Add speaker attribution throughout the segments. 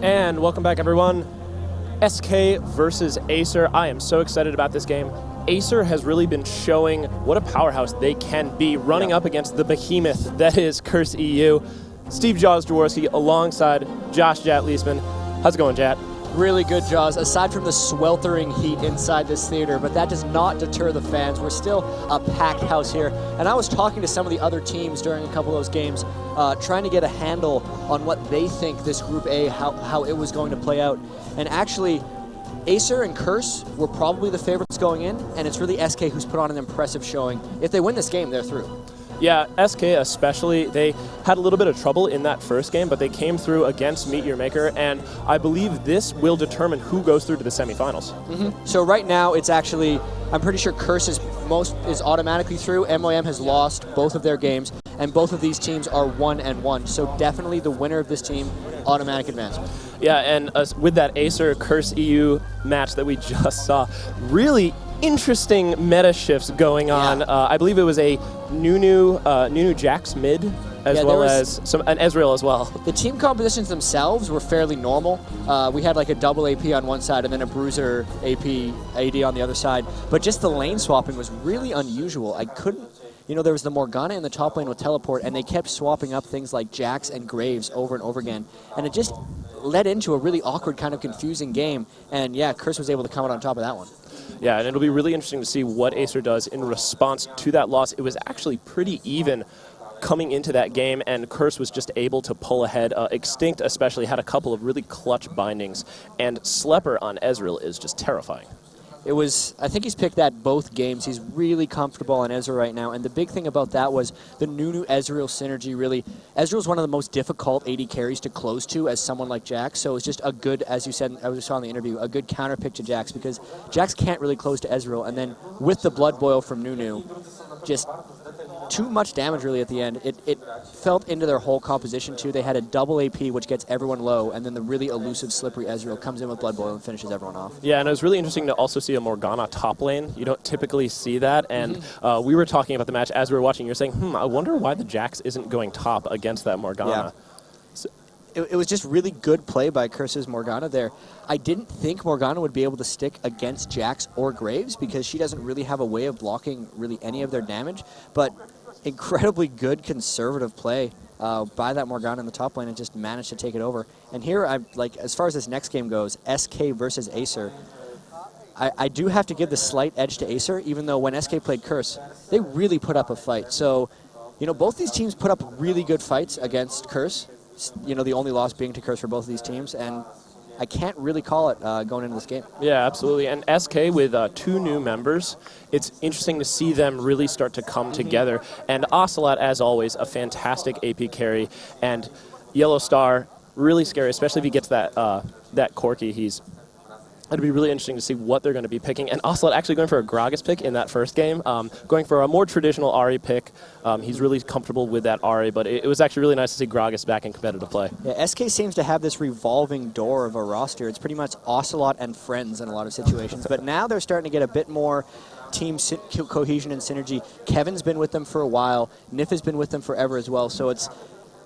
Speaker 1: And welcome back, everyone. SK versus Acer. I am so excited about this game. Acer has really been showing what a powerhouse they can be, running up against the behemoth that is Curse EU. Steve Jaws Jaworski alongside Josh Jat Leisman. How's it going, Jat?
Speaker 2: Really good, Jaws, aside from the sweltering heat inside this theater, but that does not deter the fans. We're still a packed house here. And I was talking to some of the other teams during a couple of those games, trying to get a handle on what they think this Group A, how it was going to play out. And actually, Acer and Curse were probably the favorites going in, and it's really SK who's put on an impressive showing. If they win this game, they're through.
Speaker 1: Yeah, SK especially, they had a little bit of trouble in that first game, but they came through against Meet Your Maker, and I believe this will determine who goes through to the semifinals.
Speaker 2: So right now, it's actually, I'm pretty sure Curse is automatically through. MOM has lost both of their games, and both of these teams are 1-1. So definitely the winner of this team, automatic advancement.
Speaker 1: Yeah, and with that Acer Curse EU match that we just saw, really interesting meta shifts going on. I believe it was a Nunu Jax mid, as well as an Ezreal as well.
Speaker 2: The team compositions themselves were fairly normal. We had like a double AP on one side and then a Bruiser AP AD on the other side. But just the lane swapping was really unusual. I couldn't, there was the Morgana in the top lane with teleport, and they kept swapping up things like Jax and Graves over and over again. And it just led into a really awkward, kind of confusing game. And yeah, Curse was able to come out on top of that one.
Speaker 1: Yeah, and it'll be really interesting to see what Acer does in response to that loss. It was actually pretty even coming into that game, and Curse was just able to pull ahead. Extinct especially had a couple of really clutch bindings, and Slepper on Ezreal is just terrifying.
Speaker 2: I think he's picked that both games. He's really comfortable on Ezreal right now, and the big thing about that was the Nunu Ezreal synergy, really. Ezreal's one of the most difficult AD carries to close to as someone like Jax, so it's just a good, as you said, I was saw in the interview, a good counter pick to Jax, because Jax can't really close to Ezreal, and then with the Blood Boil from Nunu, just too much damage really at the end. It felt into their whole composition too. They had a double AP which gets everyone low, and then the really elusive slippery Ezreal comes in with Blood Boil and finishes everyone off.
Speaker 1: Yeah, and it was really interesting to also see a Morgana top lane. You don't typically see that, and we were talking about the match as we were watching. You're saying, I wonder why the Jax isn't going top against that Morgana.
Speaker 2: Yeah. So, it was just really good play by Curse's Morgana there. I didn't think Morgana would be able to stick against Jax or Graves because she doesn't really have a way of blocking really any of their damage, but incredibly good conservative play by that Morgana in the top lane and just managed to take it over. And here, as far as this next game goes, SK versus Acer, I do have to give the slight edge to Acer, even though when SK played Curse, they really put up a fight. So, both these teams put up really good fights against Curse. The only loss being to Curse for both of these teams, and I can't really call it going into this game.
Speaker 1: Yeah, absolutely. And SK with 2 new members, it's interesting to see them really start to come together. And Ocelot, as always, a fantastic AP carry. And Yellow Star, really scary, especially if he gets that Corki. It'll be really interesting to see what they're going to be picking. And Ocelot actually going for a Gragas pick in that first game, going for a more traditional Ahri pick. He's really comfortable with that Ahri, but it was actually really nice to see Gragas back in competitive play.
Speaker 2: Yeah, SK seems to have this revolving door of a roster. It's pretty much Ocelot and friends in a lot of situations, but now they're starting to get a bit more team cohesion and synergy. Kevin's been with them for a while. Nif has been with them forever as well, so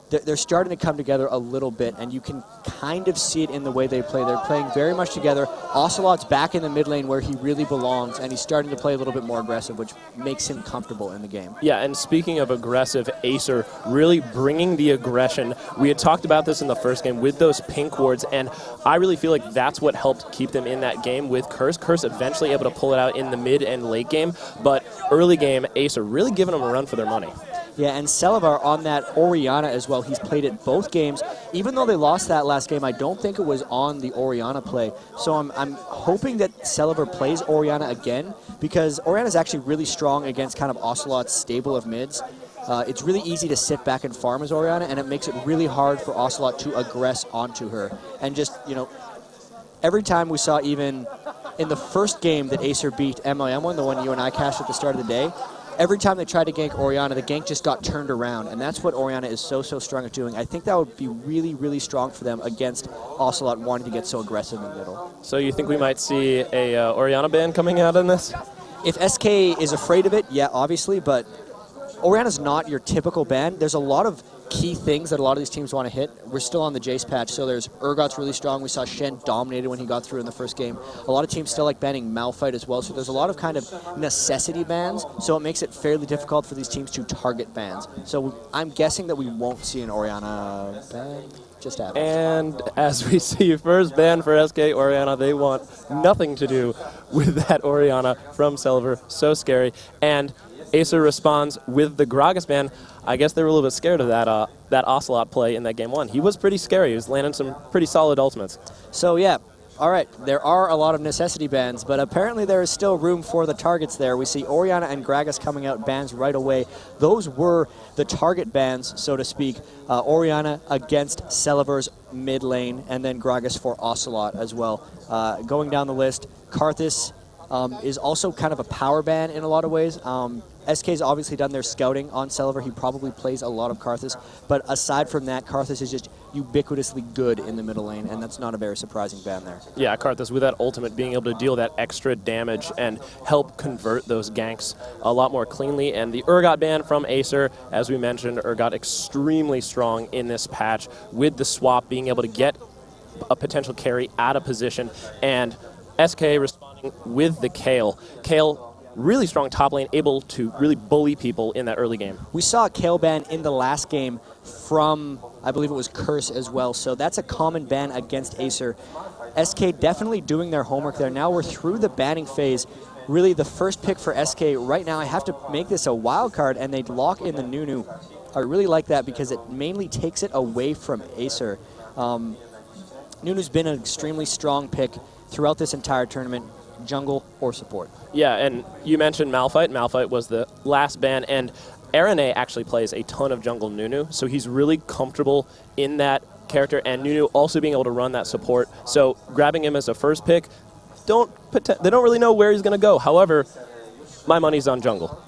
Speaker 2: they're starting to come together a little bit, and you can kind of see it in the way they play. They're playing very much together. Ocelot's back in the mid lane where he really belongs, and he's starting to play a little bit more aggressive, which makes him comfortable in the game.
Speaker 1: Yeah, and speaking of aggressive, Acer really bringing the aggression. We had talked about this in the first game with those pink wards, and I really feel like that's what helped keep them in that game with Curse. Curse eventually able to pull it out in the mid and late game, but early game, Acer really giving them a run for their money.
Speaker 2: Yeah, and Selivar on that Orianna as well. He's played it both games. Even though they lost that last game, I don't think it was on the Orianna play. So I'm hoping that Selivar plays Orianna again, because Orianna's actually really strong against kind of Ocelot's stable of mids. It's really easy to sit back and farm as Orianna, and it makes it really hard for Ocelot to aggress onto her. And just, every time we saw, even in the first game that Acer beat MLM1, the one you and I cashed at the start of the day, every time they tried to gank Orianna, the gank just got turned around, and that's what Orianna is so strong at doing. I think that would be really, really strong for them against Ocelot wanting to get so aggressive in the middle.
Speaker 1: So you think we might see a Orianna ban coming out in this?
Speaker 2: If SK is afraid of it, yeah, obviously, but Orianna's not your typical ban. There's a lot of key things that a lot of these teams want to hit. We're still on the Jace patch, so there's Urgot's really strong. We saw Shen dominated when he got through in the first game. A lot of teams still like banning Malphite as well, so there's a lot of kind of necessity bans, so it makes it fairly difficult for these teams to target bans. So I'm guessing that we won't see an Orianna ban. Just happens.
Speaker 1: And as we see, first ban for SK Orianna. They want nothing to do with that Orianna from Silver. So scary. And Acer responds with the Gragas ban. I guess they were a little bit scared of that Ocelot play in that game 1. He was pretty scary. He was landing some pretty solid ultimates.
Speaker 2: So yeah, all right, there are a lot of necessity bans, but apparently there is still room for the targets there. We see Orianna and Gragas coming out bans right away. Those were the target bans, so to speak. Orianna against Celiver's mid lane, and then Gragas for Ocelot as well. Going down the list, Karthus is also kind of a power ban in a lot of ways. SK's obviously done their scouting on Celiver. He probably plays a lot of Karthus. But aside from that, Karthus is just ubiquitously good in the middle lane, and that's not a very surprising ban there.
Speaker 1: Yeah, Karthus with that ultimate, being able to deal that extra damage and help convert those ganks a lot more cleanly. And the Urgot ban from Acer, as we mentioned, Urgot extremely strong in this patch with the swap, being able to get a potential carry out of position. And SK responding with the Kayle. Kayle, really strong top lane, able to really bully people in that early game.
Speaker 2: We saw a Kayle ban in the last game from, I believe it was Curse as well, so that's a common ban against Acer. SK definitely doing their homework there. Now we're through the banning phase. Really the first pick for SK right now, I have to make this a wild card, and they'd lock in the Nunu. I really like that because it mainly takes it away from Acer. Nunu's been an extremely strong pick throughout this entire tournament, jungle or support.
Speaker 1: Yeah, and you mentioned Malphite. Malphite was the last ban, and Arane actually plays a ton of jungle Nunu, so he's really comfortable in that character, and Nunu also being able to run that support. So grabbing him as a first pick, they don't really know where he's going to go. However, my money's on jungle.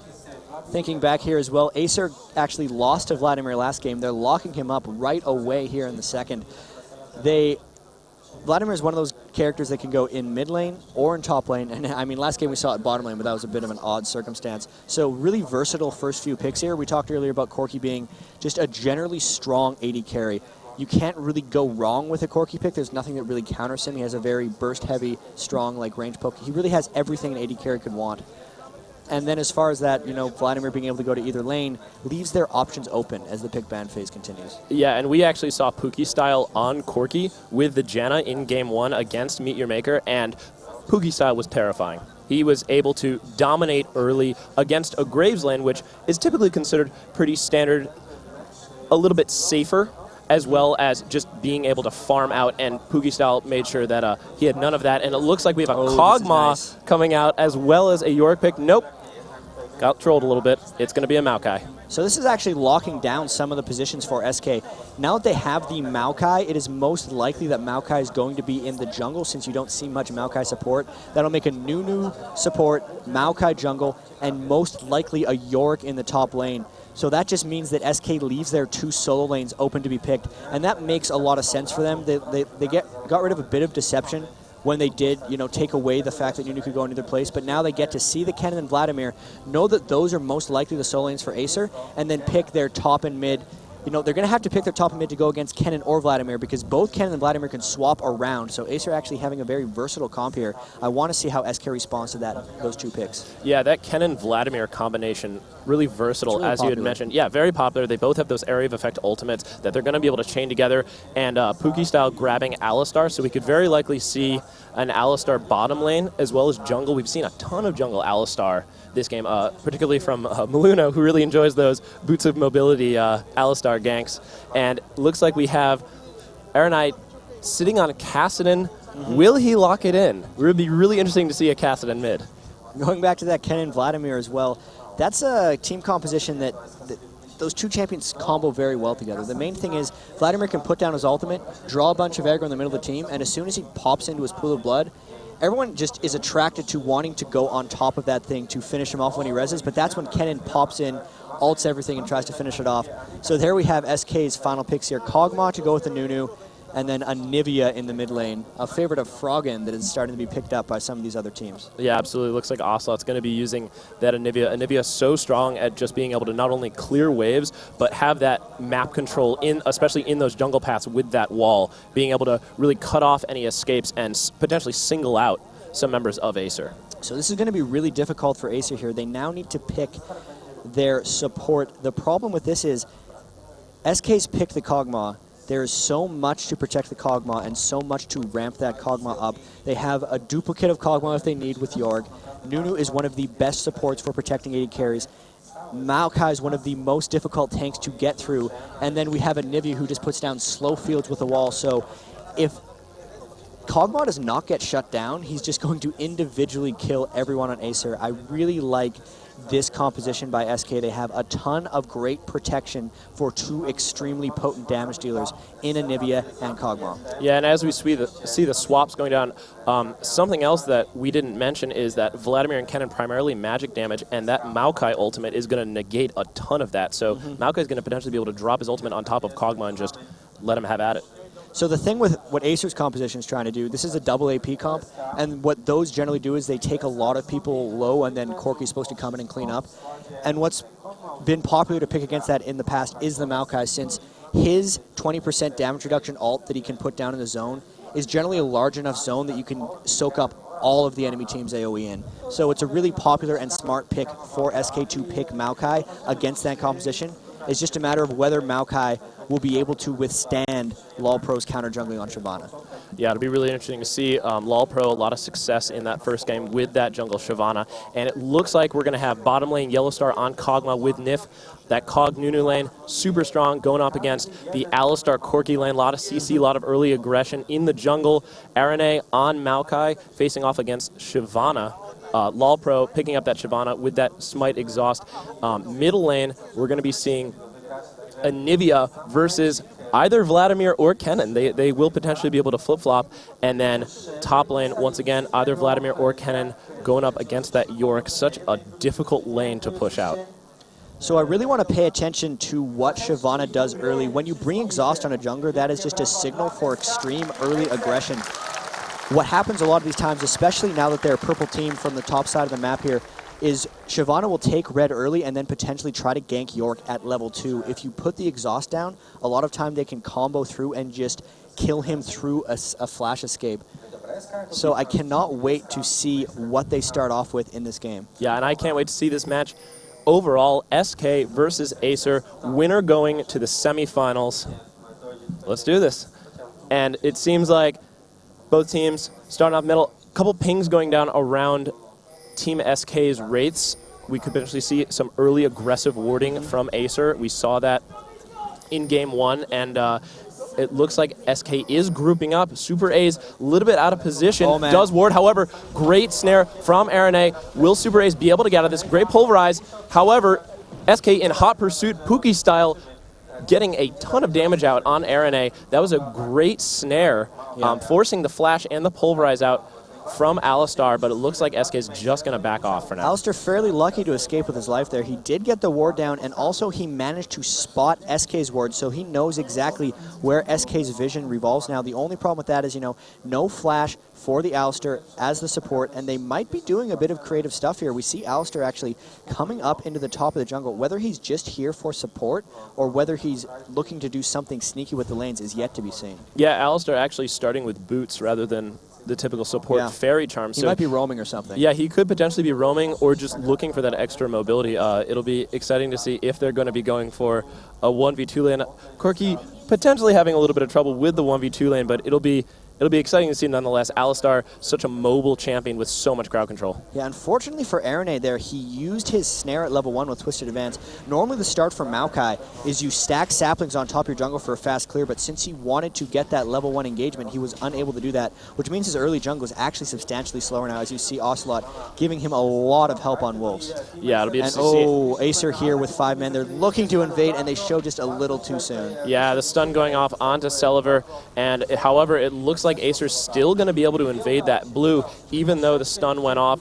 Speaker 2: Thinking back here as well, Acer actually lost to Vladimir last game. They're locking him up right away here in the second. Vladimir is one of those characters that can go in mid lane or in top lane. And I mean, last game we saw it bottom lane, but that was a bit of an odd circumstance. So really versatile first few picks here. We talked earlier about Corki being just a generally strong AD carry. You can't really go wrong with a Corki pick. There's nothing that really counters him. He has a very burst-heavy, strong, like range poke. He really has everything an AD carry could want. And then as far as that, you know, Vladimir being able to go to either lane leaves their options open as the pick ban phase continues.
Speaker 1: Yeah, and we actually saw Pookie style on Corki with the Janna in game 1 against Meet Your Maker, and Pookie style was terrifying. He was able to dominate early against a Graves lane, which is typically considered pretty standard, a little bit safer, as well as just being able to farm out, and Pookie style made sure that he had none of that. And it looks like we have a Kog'Maw coming out, as well as a Yorick pick. Nope. Got trolled a little bit. It's going to be a Maokai.
Speaker 2: So this is actually locking down some of the positions for SK. Now that they have the Maokai, it is most likely that Maokai is going to be in the jungle, since you don't see much Maokai support. That'll make a Nunu support, Maokai jungle, and most likely a Yorick in the top lane. So that just means that SK leaves their 2 solo lanes open to be picked, and that makes a lot of sense for them. They got rid of a bit of deception when they did, you know, take away the fact that Nunu could go in either place, but now they get to see the Kennen and Vladimir, know that those are most likely the solo lanes for Acer, and then pick their top and mid. You know, they're going to have to pick their top and mid to go against Kennen or Vladimir, because both Kennen and Vladimir can swap around, so Acer actually having a very versatile comp here. I want to see how SK responds to those 2 picks.
Speaker 1: Yeah, that Kennen-Vladimir combination, really versatile,
Speaker 2: really
Speaker 1: as
Speaker 2: popular.
Speaker 1: you had mentioned. Yeah, very popular. They both have those area of effect ultimates that they're going to be able to chain together, and Pookie style grabbing Alistar, so we could very likely see an Alistar bottom lane, as well as jungle. We've seen a ton of jungle Alistar this game, particularly from Maluna, who really enjoys those Boots of Mobility Alistar ganks. And looks like we have Aranite sitting on a Kassadin. Will he lock it in? It would be really interesting to see a Kassadin mid.
Speaker 2: Going back to that Kennen Vladimir as well, that's a team composition that those 2 champions combo very well together. The main thing is Vladimir can put down his ultimate, draw a bunch of aggro in the middle of the team, and as soon as he pops into his pool of blood, everyone just is attracted to wanting to go on top of that thing to finish him off when he reses, but that's when Kennen pops in, ults everything, and tries to finish it off. So there we have SK's final picks here. Kog'Maw to go with the Nunu, and then Anivia in the mid lane, a favorite of Froggen that is starting to be picked up by some of these other teams.
Speaker 1: Yeah, absolutely. Looks like Ocelot's going to be using that Anivia. Anivia is so strong at just being able to not only clear waves, but have that map control, especially in those jungle paths with that wall, being able to really cut off any escapes and potentially single out some members of Acer.
Speaker 2: So this is going to be really difficult for Acer here. They now need to pick their support. The problem with this is SK's picked the Kog'Maw. There is so much to protect the Kog'Maw and so much to ramp that Kog'Maw up. They have a duplicate of Kog'Maw if they need with York. Nunu is one of the best supports for protecting AD carries. Maokai is one of the most difficult tanks to get through. And then we have Anivia who just puts down slow fields with a wall. So if Kog'Maw does not get shut down, he's just going to individually kill everyone on Acer. I really like this composition by SK. They have a ton of great protection for two extremely potent damage dealers in Anivia and Kog'Maw.
Speaker 1: Yeah, and as we see the swaps going down, something else that we didn't mention is that Vladimir and Kennen primarily magic damage, and that Maokai ultimate is going to negate a ton of that. So Maokai is going to potentially be able to drop his ultimate on top of Kog'Maw and just let him have at it.
Speaker 2: So the thing with what Acer's composition is trying to do, this is a double AP comp, and what those generally do is they take a lot of people low, and then Corki's supposed to come in and clean up. And what's been popular to pick against that in the past is the Maokai, since his 20% damage reduction ult that he can put down in the zone is generally a large enough zone that you can soak up all of the enemy team's AoE in. So it's a really popular and smart pick for SK to pick Maokai against that composition. It's just a matter of whether Maokai will be able to withstand LoL Pro's counter jungling on Shyvana.
Speaker 1: Yeah, it'll be really interesting to see LoL Pro, a lot of success in that first game with that jungle Shyvana. And it looks like we're going to have bottom lane Yellowstar on Kog'Maw with Nif. That Kog Nunu lane, super strong, going up against the Alistar Corki lane. A lot of CC, a lot of early aggression in the jungle. Arane on Maokai, facing off against Shyvana. LoL Pro picking up that Shyvana with that Smite Exhaust. Middle lane, we're going to be seeing Anivia versus either Vladimir or Kennen. They will potentially be able to flip-flop. And then top lane, once again, either Vladimir or Kennen going up against that York. Such a difficult lane to push out.
Speaker 2: So I really want to pay attention to what Shyvana does early. When you bring Exhaust on a jungler, that is just a signal for extreme early aggression. What happens a lot of these times, especially now that they're a purple team from the top side of the map here, is Shyvana will take red early and then potentially try to gank York at level 2. If you put the Exhaust down, a lot of time they can combo through and just kill him through a flash escape. So I cannot wait to see what they start off with in this game.
Speaker 1: Yeah, and I can't wait to see this match. Overall, SK versus Acer, winner going to the semifinals. Let's do this. And it seems like both teams starting off middle, a couple pings going down around Team SK's wraiths. We could potentially see some early aggressive warding from Acer. We saw that in game 1, and it looks like SK is grouping up. Super A's a little bit out of position.
Speaker 2: Oh, man.
Speaker 1: Does ward, however, great snare from Arane. Will Super A's be able to get out of this? Great pulverize. However, SK in hot pursuit, Pookie style, getting a ton of damage out on Arane. That was a great snare, forcing the flash and the pulverize out from Alistar, but it looks like SK is just going to back off for now.
Speaker 2: Alistar fairly lucky to escape with his life there. He did get the ward down, and also he managed to spot SK's ward, so he knows exactly where SK's vision revolves now. The only problem with that is, no flash for the Alistar as the support, and they might be doing a bit of creative stuff here. We see Alistar actually coming up into the top of the jungle. Whether he's just here for support or whether he's looking to do something sneaky with the lanes is yet to be seen.
Speaker 1: Yeah, Alistar actually starting with boots rather than the typical support fairy charm.
Speaker 2: He might be roaming or something.
Speaker 1: Yeah, he could potentially be roaming or just looking for that extra mobility. It'll be exciting to see if they're going to be going for a 1v2 lane. Corki potentially having a little bit of trouble with the 1v2 lane, but it'll be exciting to see nonetheless. Alistar, such a mobile champion with so much crowd control.
Speaker 2: Yeah, unfortunately for Arane there, he used his snare at level 1 with Twisted Advance. Normally the start for Maokai is you stack saplings on top of your jungle for a fast clear, but since he wanted to get that level 1 engagement, he was unable to do that, which means his early jungle is actually substantially slower now, as you see Ocelot giving him a lot of help on Wolves.
Speaker 1: Yeah, it'll be interesting to see.
Speaker 2: Acer here with 5 men. They're looking to invade, and they show just a little too soon.
Speaker 1: Yeah, the stun going off onto Celiver, and however, it looks like like Acer's still going to be able to invade that blue, even though the stun went off.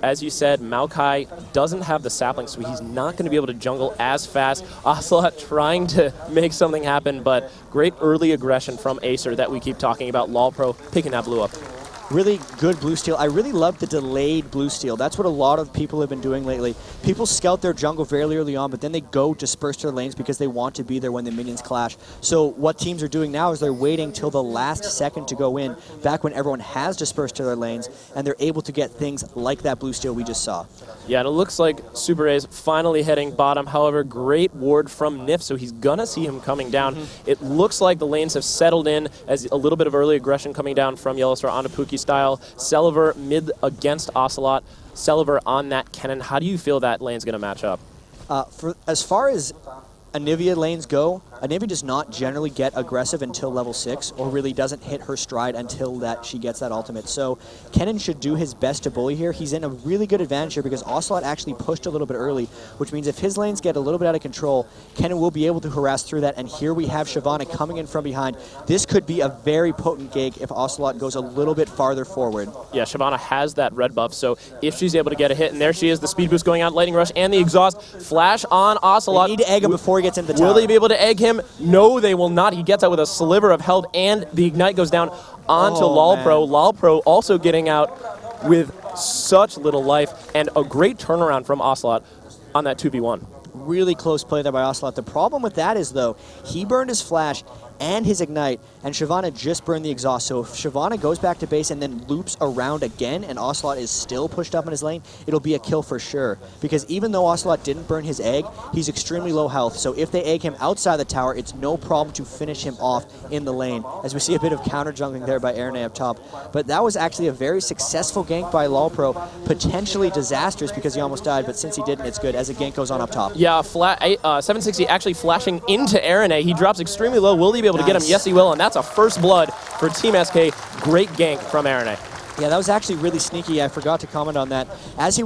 Speaker 1: As you said, Maokai doesn't have the sapling, so he's not going to be able to jungle as fast. Ocelot trying to make something happen, but great early aggression from Acer that we keep talking about. LoL Pro picking that blue up.
Speaker 2: Really good blue steal. I really love the delayed blue steal. That's what a lot of people have been doing lately. People scout their jungle very early on, but then they go disperse their lanes because they want to be there when the minions clash. So what teams are doing now is they're waiting till the last second to go in, back when everyone has dispersed to their lanes, and they're able to get things like that blue steal we just saw.
Speaker 1: Yeah, and it looks like Super A's finally heading bottom. However, great ward from Nif, so he's going to see him coming down. It looks like the lanes have settled in as a little bit of early aggression coming down from Yellowstar onto Pookie style. Celiver mid against Ocelot. Celiver on that cannon. How do you feel that lane's going to match up?
Speaker 2: As far as Anivia lanes go, Anivia does not generally get aggressive until level 6, or really doesn't hit her stride until that she gets that ultimate. So Kennen should do his best to bully here. He's in a really good advantage here because Ocelot actually pushed a little bit early, which means if his lanes get a little bit out of control, Kennen will be able to harass through that. And here we have Shyvana coming in from behind. This could be a very potent gank if Ocelot goes a little bit farther forward.
Speaker 1: Yeah, Shyvana has that red buff, so if she's able to get a hit, and there she is, the speed boost going out, lightning rush, and the exhaust flash on Ocelot.
Speaker 2: They need to egg him before he gets into the tower.
Speaker 1: Will they be able to egg him? No, they will not. He gets out with a sliver of health, and the ignite goes down onto LoL Pro. LoL Pro also getting out with such little life, and a great turnaround from Ocelot on that 2v1.
Speaker 2: Really close play there by Ocelot. The problem with that is, though, he burned his flash and his ignite, and Shyvana just burned the exhaust. So if Shyvana goes back to base and then loops around again, and Ocelot is still pushed up in his lane, it'll be a kill for sure. Because even though Ocelot didn't burn his egg, he's extremely low health. So if they egg him outside the tower, it's no problem to finish him off in the lane. As we see a bit of counter jungling there by Erne up top. But that was actually a very successful gank by LoL Pro. Potentially disastrous because he almost died, but since he didn't, it's good as a gank goes on up top.
Speaker 1: Yeah, 760 actually flashing into Erne. He drops extremely low. Will he be able to get him? Yes, he will, and that's a first blood for Team SK. Great gank from Erne.
Speaker 2: Yeah, that was actually really sneaky. I forgot to comment on that. As he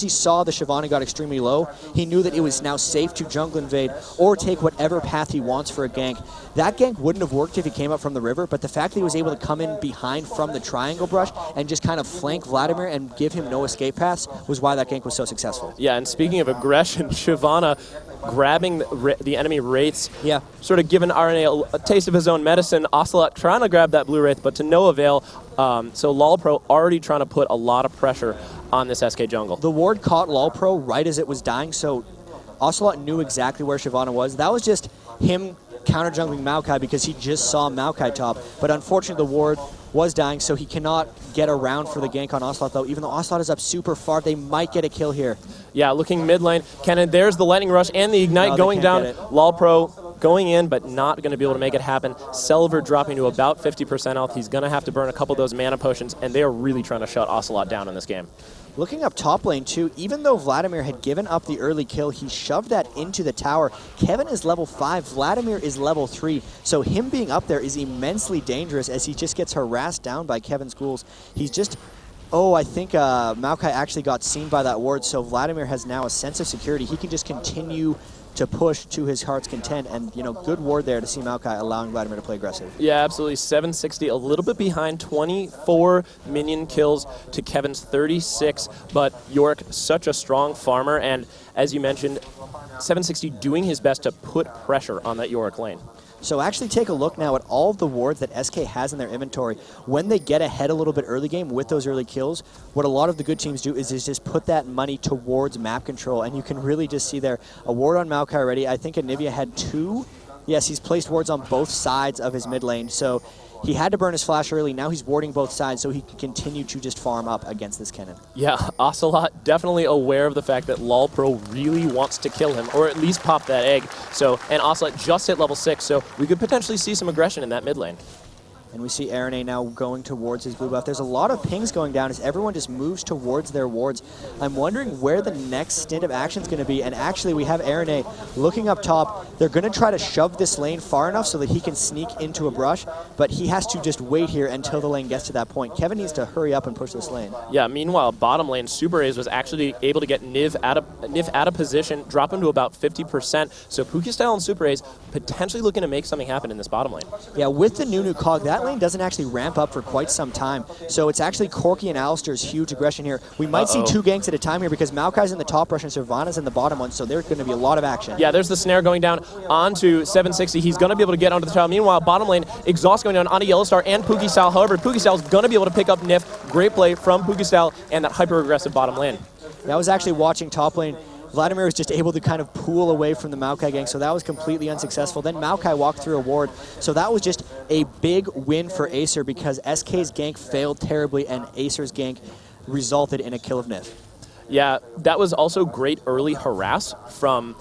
Speaker 2: saw the Shyvana got extremely low, he knew that it was now safe to jungle invade or take whatever path he wants for a gank. That gank wouldn't have worked if he came up from the river, but the fact that he was able to come in behind from the triangle brush and just kind of flank Vladimir and give him no escape paths was why that gank was so successful.
Speaker 1: Yeah, and speaking of aggression, Shyvana grabbing the enemy wraiths, sort of giving RNA a taste of his own medicine. Ocelot trying to grab that blue wraith, but to no avail. So LoL Pro already trying to put a lot of pressure on this SK jungle.
Speaker 2: The ward caught LoL Pro right as it was dying, so Ocelot knew exactly where Shyvana was. That was just him counter-jungling Maokai because he just saw Maokai top. But unfortunately, the ward was dying, so he cannot get around for the gank on Ocelot, though. Even though Ocelot is up super far, they might get a kill here. Yeah, looking mid lane. Kennen, there's the lightning rush and the ignite going down. LoL Pro going in, but not going to be able to make it happen. Celiver dropping to about 50% health. He's going to have to burn a couple of those mana potions, and they are really trying to shut Ocelot down in this game. Looking up top lane, too, even though Vladimir had given up the early kill, he shoved that into the tower. Kevin is level 5, Vladimir is level 3, so him being up there is immensely dangerous as he just gets harassed down by Kevin's ghouls. He's just... Oh, I think Maokai actually got seen by that ward, so Vladimir has now a sense of security. He can just continue to push to his heart's content, and good ward there to see Maokai allowing Vladimir to play aggressive. Yeah, absolutely. 760, a little bit behind, 24 minion kills to Kevin's 36, but Yorick, such a strong farmer, and as you mentioned, 760 doing his best to put pressure on that Yorick lane. So actually take a look now at all of the wards that SK has in their inventory. When they get ahead a little bit early game with those early kills, what a lot of the good teams do is just put that money towards map control, and you can really just see there a ward on Maokai already. I think Anivia had 2. Yes, he's placed wards on both sides of his mid lane, so he had to burn his flash early. Now he's warding both sides so he can continue to just farm up against this Kennen. Yeah, Ocelot definitely aware of the fact that LoL Pro really wants to kill him, or at least pop that egg. So, and Ocelot just hit level 6, so we could potentially see some aggression in that mid lane. And we see Erne now going towards his blue buff. There's a lot of pings going down as everyone just moves towards their wards. I'm wondering where the next stint of action is going to be. And actually, we have Erne looking up top. They're going to try to shove this lane far enough so that he can sneak into a brush, but he has to just wait here until the lane gets to that point. Kevin needs to hurry up and push this lane. Yeah, meanwhile, bottom lane, Super A's was actually able to get Niv out of position, drop him to about 50%. So Pookie Style and Super A's potentially looking to make something happen in this bottom lane. Yeah, with the new cog, that lane doesn't actually ramp up for quite some time. So it's actually Corki and Alistair's huge aggression here. We might see 2 ganks at a time here because Maokai's in the top rush and Sirvana's in the bottom one, so there's going to be a lot of action.
Speaker 1: Yeah, there's the snare going down onto 760. He's going to be able to get onto the tower. Meanwhile, bottom lane, Exhaust going down onto Yellowstar and Pookie Style. However, Pookie Style is going to be able to pick up Nif. Great play from Pookie Style and that hyper-aggressive bottom lane.
Speaker 2: Yeah, I was actually watching top lane. Vladimir was just able to kind of pull away from the Maokai gang, so that was completely unsuccessful. Then Maokai walked through a ward, so that was just a big win for Acer because SK's gank failed terribly and Acer's gank resulted in a kill of Nif.
Speaker 1: Yeah, that was also great early harass from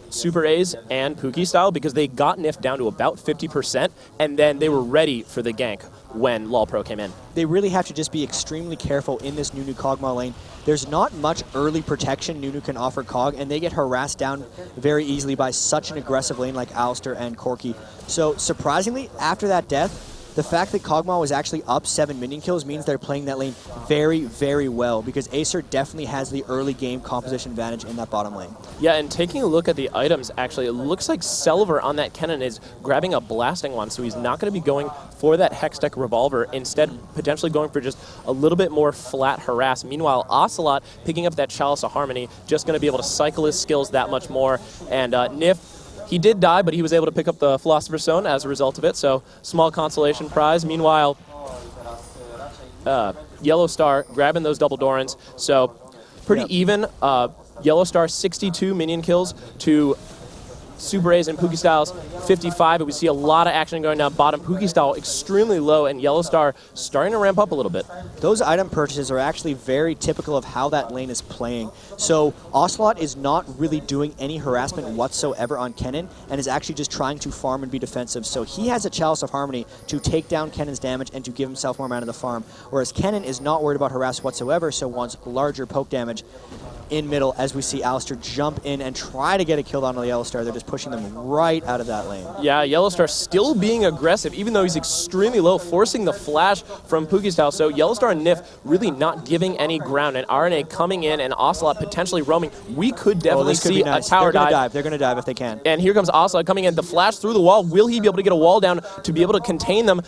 Speaker 1: Super A's and Pookie Style because they got Nif down to about 50%, and then they were ready for the gank when LoL Pro came in.
Speaker 2: They really have to just be extremely careful in this Nunu Kog'Maw lane. There's not much early protection Nunu can offer Kog, and they get harassed down very easily by such an aggressive lane like Alistair and Corki. So surprisingly, after that death, the fact that Kog'Maw was actually up 7 minion kills means they're playing that lane very, very well because Acer definitely has the early game composition advantage in that bottom lane.
Speaker 1: Yeah, and taking a look at the items, actually, it looks like Selver on that cannon is grabbing a blasting one, so he's not going to be going for that Hextech revolver, instead potentially going for just a little bit more flat harass. Meanwhile, Ocelot picking up that Chalice of Harmony, just going to be able to cycle his skills that much more, and Nif, he did die, but he was able to pick up the Philosopher's Stone as a result of it, so small consolation prize. Meanwhile, Yellow Star grabbing those double Dorans, so pretty even. Yellow Star 62 minion kills to Super A's and Pookie Styles 55, and we see a lot of action going down bottom. Pookie Style extremely low, and Yellow Star starting to ramp up a little bit.
Speaker 2: Those item purchases are actually very typical of how that lane is playing. So Ocelot is not really doing any harassment whatsoever on Kennen, and is actually just trying to farm and be defensive. So he has a Chalice of Harmony to take down Kennen's damage and to give himself more mana to the farm, whereas Kennen is not worried about harass whatsoever, so wants larger poke damage in middle as we see Alistair jump in and try to get a kill on the Yellow Star. They're just pushing them right out of that lane.
Speaker 1: Yeah, Yellow Star still being aggressive, even though he's extremely low, forcing the flash from Pookie Style. So Yellow Star and Nif really not giving any ground, and RNA coming in and Ocelot potentially roaming. We could definitely see a tower dive.
Speaker 2: They're going to dive if they can.
Speaker 1: And here comes Ocelot coming in. The flash through the wall. Will he be able to get a wall down to be able to contain them?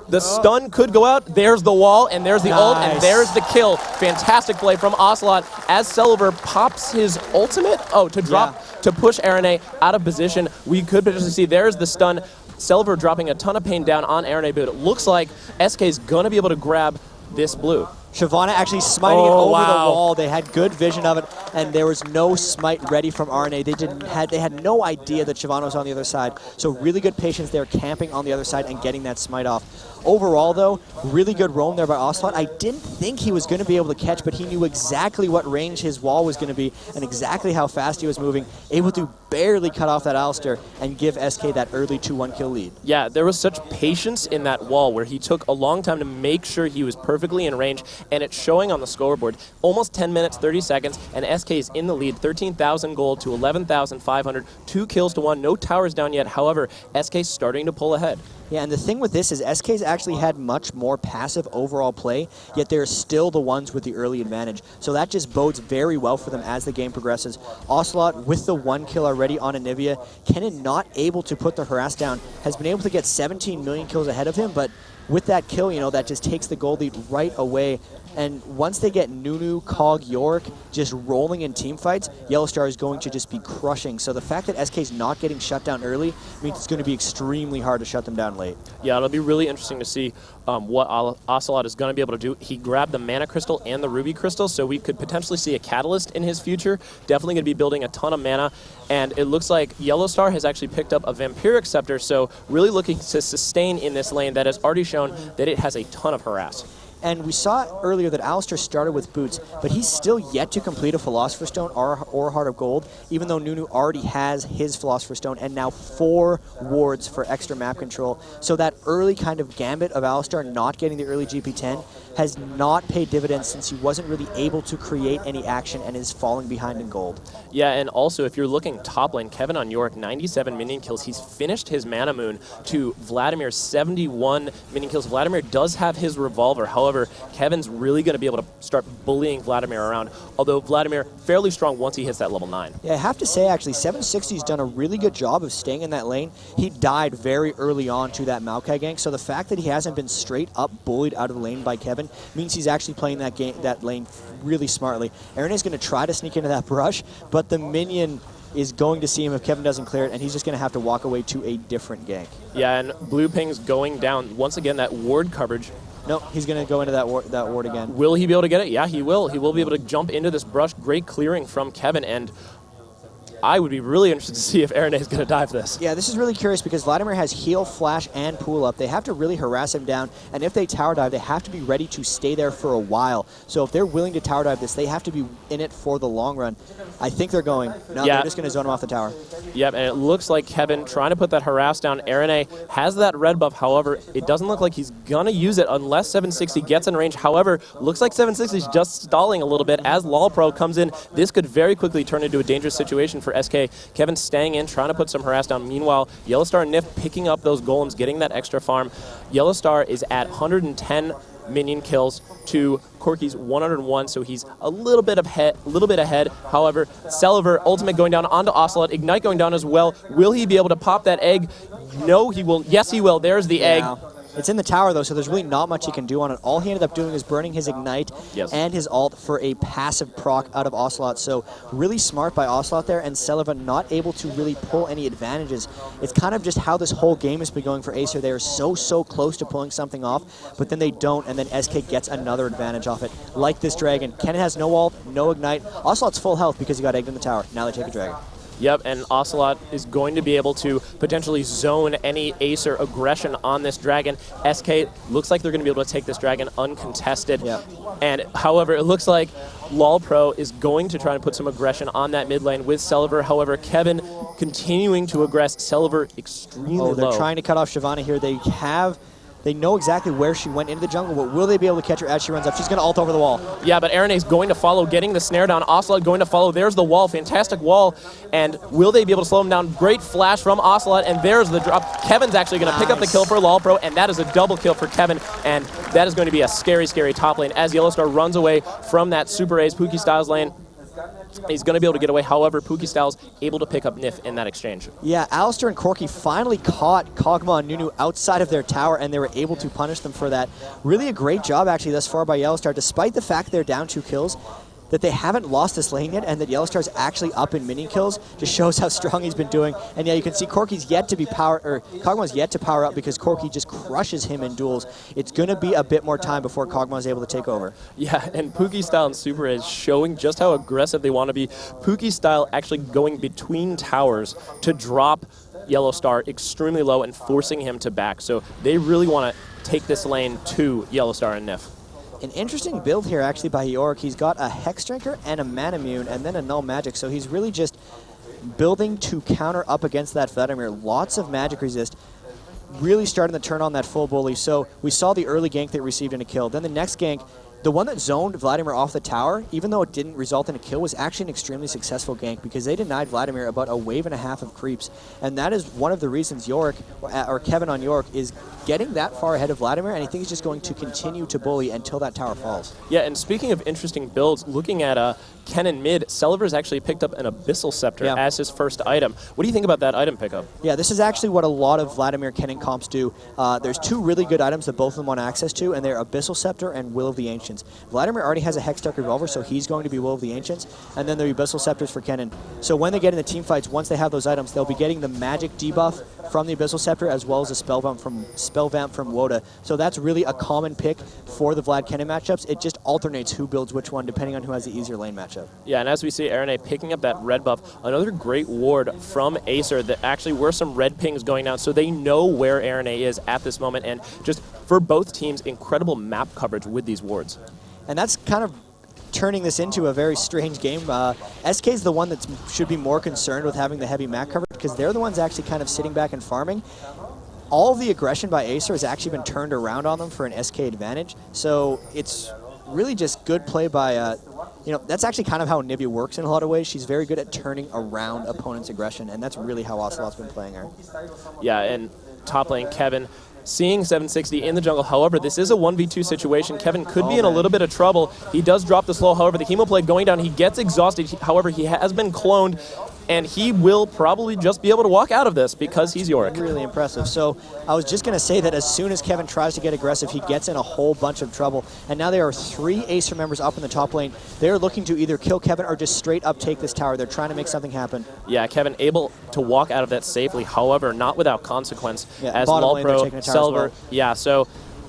Speaker 1: The stun could go out. There's the wall, and there's the ult, and there's the kill. Fantastic play from Ocelot as Selver pops his ultimate. Oh, to drop, to push RNA out of position. We could potentially see there's the stun. Selver dropping a ton of pain down on RNA, but it looks like SK is going to be able to grab this blue.
Speaker 2: Shyvana actually smiting it over the wall. They had good vision of it, and there was no smite ready from RNA. They had no idea that Shyvana was on the other side. So really good patience there, camping on the other side and getting that smite off. Overall, though, really good roam there by Ocelot. I didn't think he was going to be able to catch, but he knew exactly what range his wall was going to be and exactly how fast he was moving, able to barely cut off that Alistair and give SK that early 2-1 kill lead.
Speaker 1: Yeah, there was such patience in that wall where he took a long time to make sure he was perfectly in range, and it's showing on the scoreboard. Almost 10 minutes, 30 seconds, and SK is in the lead. 13,000 gold to 11,500. 2 kills to 1. No towers down yet. However, SK's starting to pull ahead.
Speaker 2: Yeah, and the thing with this is SK's actually had much more passive overall play, yet they're still the ones with the early advantage. So that just bodes very well for them as the game progresses. Ocelot with the 1 kill already on Anivia. Kennen not able to put the harass down, has been able to get 17 million kills ahead of him, but with that kill, you know, that just takes the gold lead right away. And once they get Nunu, Kog, Yorick just rolling in team fights, Yellow Star is going to just be crushing. So the fact that SK is not getting shut down early means it's going to be extremely hard to shut them down late.
Speaker 1: Yeah, it'll be really interesting to see what Ocelot is going to be able to do. He grabbed the Mana Crystal and the Ruby Crystal, so we could potentially see a Catalyst in his future. Definitely going to be building a ton of mana, and it looks like Yellow Star has actually picked up a Vampiric Scepter, so really looking to sustain in this lane that has already shown that it has a ton of harass.
Speaker 2: And we saw earlier that Alistair started with boots, but he's still yet to complete a Philosopher's Stone or Heart of Gold, even though Nunu already has his Philosopher's Stone and now 4 wards for extra map control. So that early kind of gambit of Alistair not getting the early GP10 has not paid dividends since he wasn't really able to create any action and is falling behind in gold.
Speaker 1: Yeah, and also if you're looking top lane, Kevin on Yorick, 97 minion kills. He's finished his Mana Moon to Vladimir's 71 minion kills. Vladimir does have his revolver. However, However, Kevin's really going to be able to start bullying Vladimir around, although Vladimir fairly strong once he hits that level 9.
Speaker 2: Yeah, I have to say, actually, 760's done a really good job of staying in that lane. He died very early on to that Maokai gank, so the fact that he hasn't been straight up bullied out of the lane by Kevin means he's actually playing that lane really smartly. Aaron is going to try to sneak into that brush, but the minion is going to see him if Kevin doesn't clear it, and he's just going to have to walk away to a different gank.
Speaker 1: Yeah, and Blue Ping's going down. Once again, that ward coverage.
Speaker 2: No, he's going to go into that ward again.
Speaker 1: Will he be able to get it? Yeah, he will. He will be able to jump into this brush. Great clearing from Kevin, and I would be really interested to see if Aaron is going to dive this.
Speaker 2: Yeah, this is really curious because Vladimir has heal, flash, and pool up. They have to really harass him down, and if they tower dive, they have to be ready to stay there for a while. So if they're willing to tower dive this, they have to be in it for the long run. I think they're going. No,
Speaker 1: yeah.
Speaker 2: They're just going to zone him off the tower.
Speaker 1: Yep, and it looks like Kevin trying to put that harass down. Aaron has that red buff. However, it doesn't look like he's going to use it unless 760 gets in range. However, looks like 760 is just stalling a little bit as LoL Pro comes in. This could very quickly turn into a dangerous situation for SK. Kevin staying in, trying to put some harass down. Meanwhile, Yellowstar and Nif picking up those golems, getting that extra farm. Yellowstar is at 110 minion kills to Corky's 101, so he's a little bit ahead. However, Celiver, ultimate going down onto Ocelot, Ignite going down as well. Will he be able to pop that egg? No, he will. Yes, he will. There's the egg.
Speaker 2: It's in the tower, though, so there's really not much he can do on it. All he ended up doing is burning his Ignite and his ult for a passive proc out of Ocelot. So really smart by Ocelot there, and Celiva not able to really pull any advantages. It's kind of just how this whole game has been going for Acer. They are so close to pulling something off, but then they don't, and then SK gets another advantage off it. Like this dragon. Kennen has no ult, no Ignite. Ocelot's full health because he got egged in the tower. Now they take a dragon.
Speaker 1: Yep, and Ocelot is going to be able to potentially zone any Acer aggression on this dragon. SK looks like they're going to be able to take this dragon uncontested.
Speaker 2: Yep.
Speaker 1: And however, it looks like LoL Pro is going to try and put some aggression on that mid lane with Celiver. However, Kevin continuing to aggress Celiver extremely low.
Speaker 2: They're trying to cut off Shyvana here. They know exactly where she went into the jungle, but will they be able to catch her as she runs up? She's going to ult over the wall.
Speaker 1: Yeah, but Aaron is going to follow, getting the snare down. Ocelot going to follow. There's the wall. Fantastic wall. And will they be able to slow him down? Great flash from Ocelot, and there's the drop. Kevin's actually going to pick up the kill for LoL Pro, and that is a double kill for Kevin, and that is going to be a scary top lane as Yellowstar runs away from that Super A's Pookie Styles lane. He's going to be able to get away. However, Pookie Styles able to pick up Nif in that exchange.
Speaker 2: Yeah, Alistair and Corky finally caught Kog'Maw and Nunu outside of their tower, and they were able to punish them for that. Really a great job, actually, thus far by Yellowstar, despite the fact they're down 2 kills, that they haven't lost this lane yet, and that Yellowstar's actually up in minion kills just shows how strong he's been doing. And yeah, you can see Corky's yet to be Kog'Maw's yet to power up because Corky just crushes him in duels. It's going to be a bit more time before Kog'Maw's able to take over.
Speaker 1: Yeah, and Pookie Style and Super is showing just how aggressive they want to be. Pookie Style actually going between towers to drop Yellowstar extremely low and forcing him to back. So they really want to take this lane to Yellowstar and Nif.
Speaker 2: An interesting build here, actually, by Yorick. He's got a Hex Drinker and a Manamune, and then a Null Magic, so he's really just building to counter up against that Vladimir. Lots of magic resist. Really starting to turn on that full bully. So we saw the early gank that received in a kill. Then the next gank, the one that zoned Vladimir off the tower, even though it didn't result in a kill, was actually an extremely successful gank because they denied Vladimir about a wave and a half of creeps. And that is one of the reasons Yorick, or Kevin on Yorick, is getting that far ahead of Vladimir, and I think he's just going to continue to bully until that tower falls.
Speaker 1: Yeah, and speaking of interesting builds, looking at Kennen mid, Celiver's actually picked up an Abyssal Scepter as his first item. What do you think about that item pickup?
Speaker 2: Yeah, this is actually what a lot of Vladimir Kennen comps do. There's 2 really good items that both of them want access to, and they're Abyssal Scepter and Will of the Ancients. Vladimir already has a Hextech Revolver, so he's going to be Will of the Ancients, and then the Abyssal Scepters for Kennen. So when they get into team fights, once they have those items, they'll be getting the magic debuff from the Abyssal Scepter as well as a Spell Vamp from Woda. So that's really a common pick for the Vlad Kennen matchups. It just alternates who builds which one depending on who has the easier lane matchup.
Speaker 1: Yeah, and as we see Aaron picking up that red buff, another great ward from Acer that actually were some red pings going down, so they know where Aaron is at this moment, and just for both teams, incredible map coverage with these wards.
Speaker 2: And that's kind of turning this into a very strange game. SK is the one that should be more concerned with having the heavy map coverage because they're the ones actually kind of sitting back and farming. All of the aggression by Acer has actually been turned around on them for an SK advantage. So it's really just good play by, that's actually kind of how Nivea works in a lot of ways. She's very good at turning around opponents' aggression, and that's really how Ocelot's been playing her.
Speaker 1: Yeah, and top lane Kevin seeing 760 in the jungle. However, this is a 1v2 situation. Kevin could be in a little bit of trouble. He does drop the slow. However, the Hemoblade going down. He gets exhausted. However, he has been cloned, and he will probably just be able to walk out of this because he's Yorick.
Speaker 2: Really impressive. So I was just going to say that as soon as Kevin tries to get aggressive, he gets in a whole bunch of trouble. And now there are 3 Acer members up in the top lane. They're looking to either kill Kevin or just straight up take this tower. They're trying to make something happen.
Speaker 1: Yeah, Kevin able to walk out of that safely. However, not without consequence.
Speaker 2: Yeah,
Speaker 1: as
Speaker 2: bottom lane, they're
Speaker 1: Lulpro,
Speaker 2: taking a tower
Speaker 1: Silver.
Speaker 2: as well.
Speaker 1: Yeah, so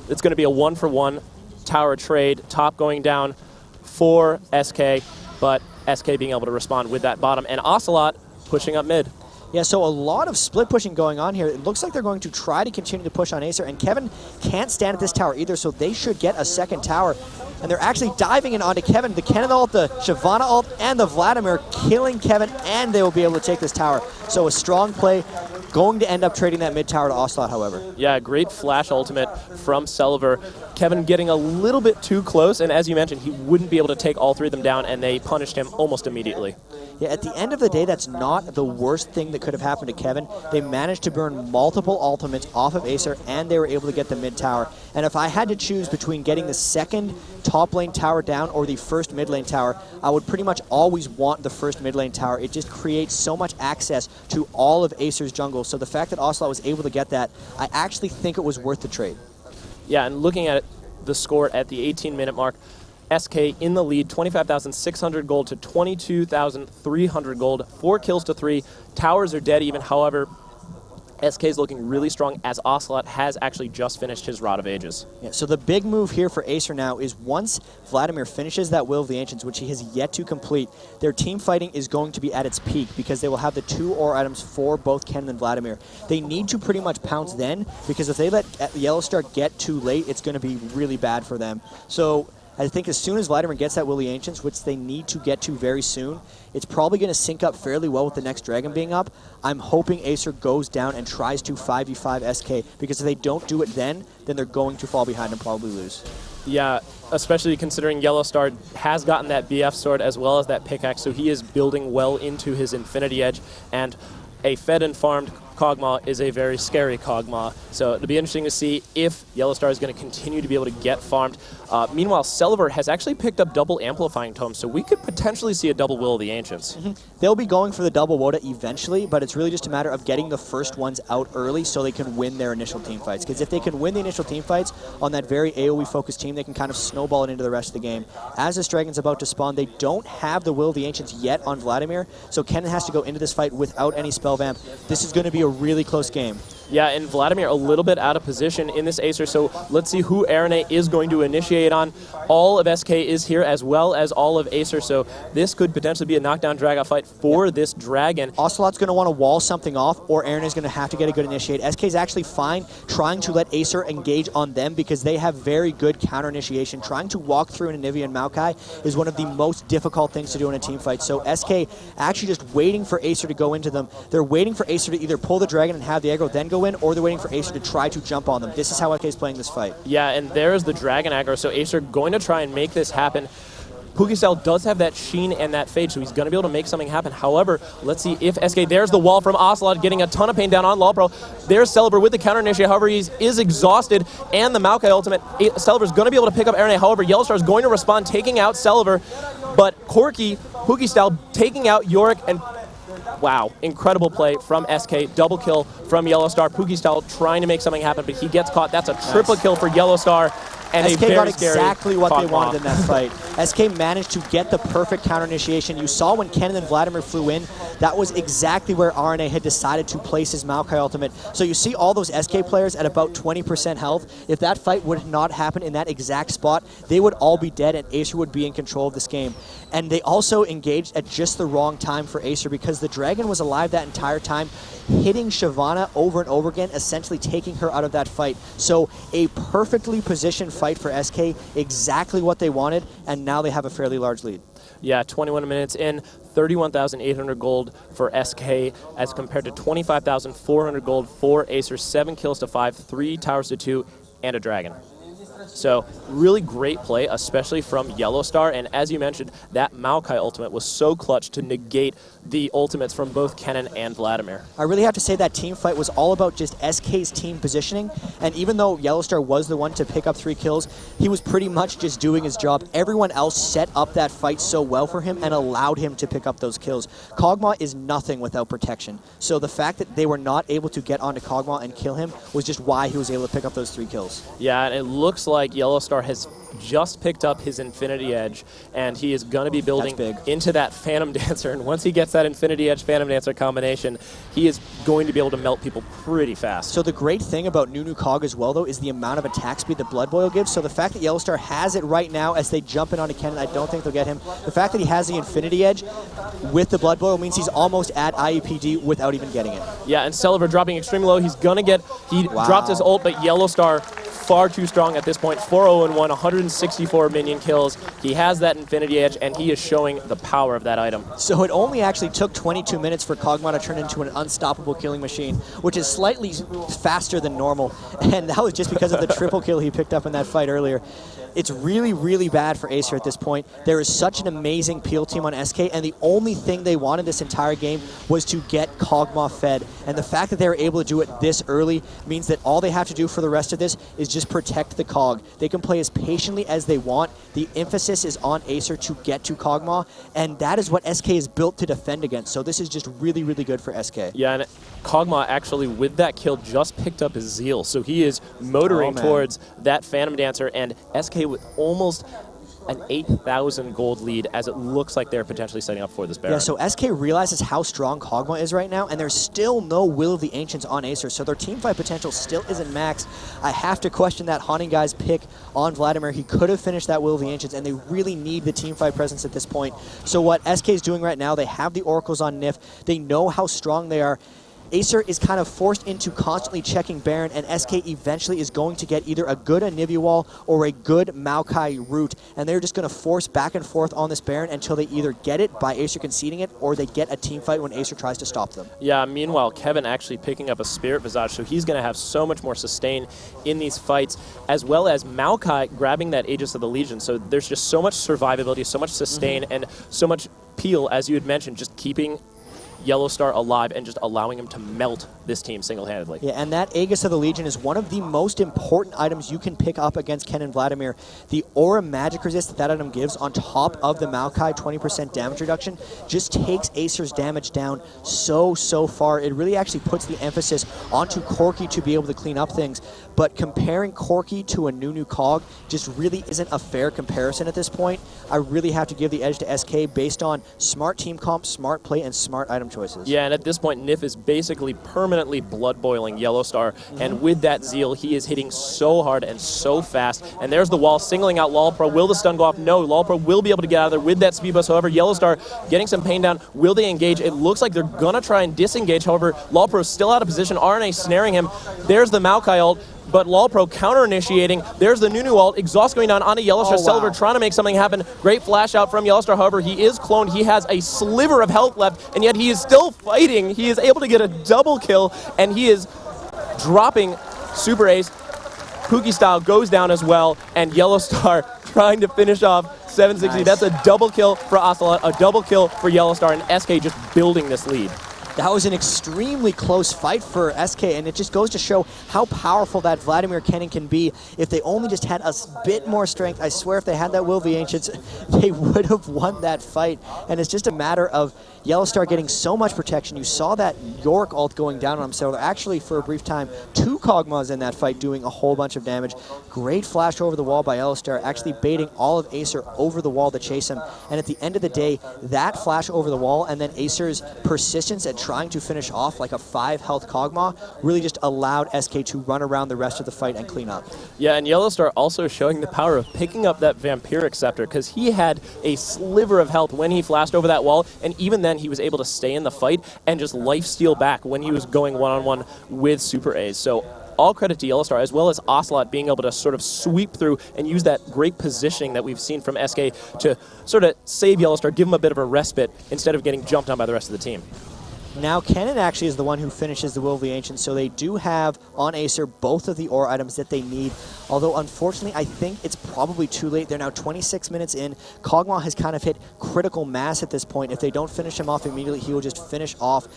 Speaker 1: it's going to be a 1-for-1 tower trade. Top going down for SK, but SK being able to respond with that bottom. And Ocelot pushing up mid.
Speaker 2: Yeah, so a lot of split pushing going on here. It looks like they're going to try to continue to push on Acer, and Kevin can't stand at this tower either, so they should get a second tower. And they're actually diving in onto Kevin. The Kennen ult, the Shyvana ult, and the Vladimir killing Kevin, and they will be able to take this tower. So a strong play. Going to end up trading that mid tower to Ocelot, however.
Speaker 1: Yeah, great flash ultimate from Selver. Kevin getting a little bit too close, and as you mentioned, he wouldn't be able to take all 3 of them down, and they punished him almost immediately.
Speaker 2: Yeah, at the end of the day, that's not the worst thing that could have happened to Kevin. They managed to burn multiple ultimates off of Acer, and they were able to get the mid tower. And if I had to choose between getting the second top lane tower down or the first mid lane tower, I would pretty much always want the first mid lane tower. It just creates so much access to all of Acer's jungle. So the fact that Ocelot was able to get that, I actually think it was worth the trade.
Speaker 1: Yeah, and looking at the score at the 18-minute mark, SK in the lead, 25,600 gold to 22,300 gold, 4 kills to 3. Towers are dead even. However, SK is looking really strong as Ocelot has actually just finished his Rod of Ages.
Speaker 2: Yeah, so the big move here for Acer now is once Vladimir finishes that Will of the Ancients, which he has yet to complete, their team fighting is going to be at its peak because they will have the 2 ore items for both Kennen and Vladimir. They need to pretty much pounce then, because if they let Yellowstar get too late, it's going to be really bad for them. So I think as soon as Vladimir gets that Will of the Ancients, which they need to get to very soon, it's probably going to sync up fairly well with the next Dragon being up. I'm hoping Acer goes down and tries to 5v5 SK, because if they don't do it then they're going to fall behind and probably lose.
Speaker 1: Yeah, especially considering Yellowstar has gotten that BF sword as well as that pickaxe, so he is building well into his Infinity Edge, and a fed and farmed Kog'Maw is a very scary Kog'Maw. So it'll be interesting to see if Yellowstar is going to continue to be able to get farmed. Meanwhile, Selver has actually picked up double amplifying tomes, so we could potentially see a double Will of the Ancients.
Speaker 2: They'll be going for the double Woda eventually, but it's really just a matter of getting the first ones out early so they can win their initial team fights. Because if they can win the initial team fights on that very AoE-focused team, they can kind of snowball it into the rest of the game. As this Dragon's about to spawn, they don't have the Will of the Ancients yet on Vladimir, so Kennen has to go into this fight without any spell vamp. This is going to be a really close game.
Speaker 1: Yeah, and Vladimir a little bit out of position in this Acer, so let's see who Arene is going to initiate on. All of SK is here as well as all of Acer, so this could potentially be a knockdown drag-out fight for this Dragon.
Speaker 2: Ocelot's going to want to wall something off, or Arene is going to have to get a good initiate. SK is actually fine trying to let Acer engage on them because they have very good counter initiation. Trying to walk through an Anivia and Maokai is one of the most difficult things to do in a team fight, so SK actually just waiting for Acer to go into them. They're waiting for Acer to either pull the Dragon and have the aggro, then go in, or they're waiting for Acer to try to jump on them. This is how SK is playing this fight.
Speaker 1: Yeah, and there's the Dragon aggro, so Acer going to try and make this happen. Pukistel does have that Sheen and that Fade, so he's going to be able to make something happen. However, let's see if SK, there's the wall from Ocelot, getting a ton of pain down on Lulpro. There's Selver with the counter initiate, however, he is exhausted, and the Maokai ultimate. Selver's going to be able to pick up Arene, however, Yellowstar is going to respond, taking out Selver, but Corki, Pukistel taking out Yorick, and wow, incredible play from SK. Double kill from Yellowstar. Pukistel trying to make something happen, but he gets caught. That's a triple kill for Yellowstar. And
Speaker 2: SK got exactly what they wanted in that fight. SK managed to get the perfect counter initiation. You saw when Kennen and Vladimir flew in, that was exactly where RNA had decided to place his Maokai ultimate. So you see all those SK players at about 20% health. If that fight would not happen in that exact spot, they would all be dead and Acer would be in control of this game. And they also engaged at just the wrong time for Acer because the Dragon was alive that entire time, hitting Shyvana over and over again, essentially taking her out of that fight. So a perfectly positioned fight for SK, exactly what they wanted, and now they have a fairly large lead.
Speaker 1: Yeah, 21 minutes in, 31,800 gold for SK as compared to 25,400 gold for Acer, 7 kills to 5, 3 towers to 2, and a Dragon. So really great play, especially from Yellowstar. And as you mentioned, that Maokai ultimate was so clutch to negate the ultimates from both Kennen and Vladimir.
Speaker 2: I really have to say that team fight was all about just SK's team positioning. And even though Yellowstar was the one to pick up 3 kills, he was pretty much just doing his job. Everyone else set up that fight so well for him and allowed him to pick up those kills. Kog'Maw is nothing without protection. So the fact that they were not able to get onto Kog'Maw and kill him was just why he was able to pick up those 3 kills.
Speaker 1: Yeah, and it looks like Yellowstar has just picked up his Infinity Edge, and he is going to be building into that Phantom Dancer. And once he gets that Infinity Edge Phantom Dancer combination, he is going to be able to melt people pretty fast.
Speaker 2: So the great thing about Nunu Cog as well, though, is the amount of attack speed that Blood Boil gives. So the fact that Yellowstar has it right now as they jump in onto Kennen, I don't think they'll get him. The fact that he has the Infinity Edge with the Blood Boil means he's almost at IUPD without even getting it.
Speaker 1: Yeah, and Celiver dropping extremely low. He's going to get... He dropped his ult, but Yellowstar far too strong at this point. 4-0-1, 164 minion kills. He has that Infinity Edge, and he is showing the power of that item.
Speaker 2: So it only actually took 22 minutes for Kog'Maw to turn into an unstoppable killing machine, which is slightly faster than normal. And that was just because of the triple kill he picked up in that fight earlier. It's really, really bad for Acer at this point. There is such an amazing peel team on SK, and the only thing they wanted this entire game was to get Kog'Maw fed. And the fact that they were able to do it this early means that all they have to do for the rest of this is just protect the Cog. They can play as patiently as they want. The emphasis is on Acer to get to Kog'Maw, and that is what SK is built to defend against. So this is just really, really good for SK.
Speaker 1: Yeah, and Kog'Maw actually, with that kill, just picked up his Zeal. So he is motoring towards that Phantom Dancer, and SK with almost an 8,000 gold lead as it looks like they're potentially setting up for this Baron.
Speaker 2: Yeah, so SK realizes how strong Kog'Maw is right now, and there's still no Will of the Ancients on Acer, so their teamfight potential still isn't maxed. I have to question that Haunting Guy's pick on Vladimir. He could have finished that Will of the Ancients, and they really need the teamfight presence at this point. So what SK is doing right now, they have the Oracles on Nif. They know how strong they are. Acer is kind of forced into constantly checking Baron, and SK eventually is going to get either a good Anivia wall or a good Maokai route, and they're just going to force back and forth on this Baron until they either get it by Acer conceding it or they get a team fight when Acer tries to stop them.
Speaker 1: Yeah, meanwhile, Kevin actually picking up a Spirit Visage, so he's going to have so much more sustain in these fights, as well as Maokai grabbing that Aegis of the Legion, so there's just so much survivability, so much sustain, and so much peel, as you had mentioned, just keeping Yellowstar alive and just allowing him to melt this team single-handedly.
Speaker 2: Yeah, and that Aegis of the Legion is one of the most important items you can pick up against Ken and Vladimir. The aura magic resist that item gives on top of the Maokai 20% damage reduction just takes Acer's damage down so far. It really actually puts the emphasis onto Corki to be able to clean up things, but comparing Corki to a Nunu Cog just really isn't a fair comparison at this point. I really have to give the edge to SK based on smart team comp, smart play, and smart item choices.
Speaker 1: Yeah, and at this point, Nif is basically permanently blood-boiling Yellowstar, and with that Zeal, he is hitting so hard and so fast. And there's the wall, singling out LOLpro. Will the stun go off? No, LOLpro will be able to get out of there with that speed boost. However, Yellowstar getting some pain down. Will they engage? It looks like they're going to try and disengage. However, LOLpro is still out of position. RNA snaring him. There's the Maokai ult. But LOLpro counter-initiating. There's the Nunu ult. Exhaust going down onto Yellowstar. Celiver trying to make something happen. Great flash out from Yellowstar. However, he is cloned. He has a sliver of health left, and yet he is still fighting. He is able to get a double kill, and he is dropping Super Ace. Pookie style goes down as well, and Yellowstar trying to finish off 760. Nice. That's a double kill for Ocelot, a double kill for Yellowstar, and SK just building this lead.
Speaker 2: That was an extremely close fight for SK, and it just goes to show how powerful that Vladimir Cannon can be. If they only just had a bit more strength, I swear if they had that Will of the Ancients, they would have won that fight. And it's just a matter of Yellowstar getting so much protection. You saw that Yorick ult going down on him, so actually for a brief time, 2 Kog'Maws in that fight doing a whole bunch of damage. Great flash over the wall by Yellowstar, actually baiting all of Acer over the wall to chase him. And at the end of the day, that flash over the wall and then Acer's persistence at trying to finish off like a 5 health Kog'Maw really just allowed SK to run around the rest of the fight and clean up.
Speaker 1: Yeah, and Yellowstar also showing the power of picking up that Vampiric Scepter, because he had a sliver of health when he flashed over that wall, and even then he was able to stay in the fight and just lifesteal back when he was going one-on-one with Super A's. So all credit to Yellowstar, as well as Ocelot being able to sort of sweep through and use that great positioning that we've seen from SK to sort of save Yellowstar, give him a bit of a respite instead of getting jumped on by the rest of the team.
Speaker 2: Now, Kennen actually is the one who finishes the Will of the Ancient, so they do have on Acer both of the ore items that they need. Although, unfortunately, I think it's probably too late. They're now 26 minutes in. Kog'Maw has kind of hit critical mass at this point. If they don't finish him off immediately, he will just finish off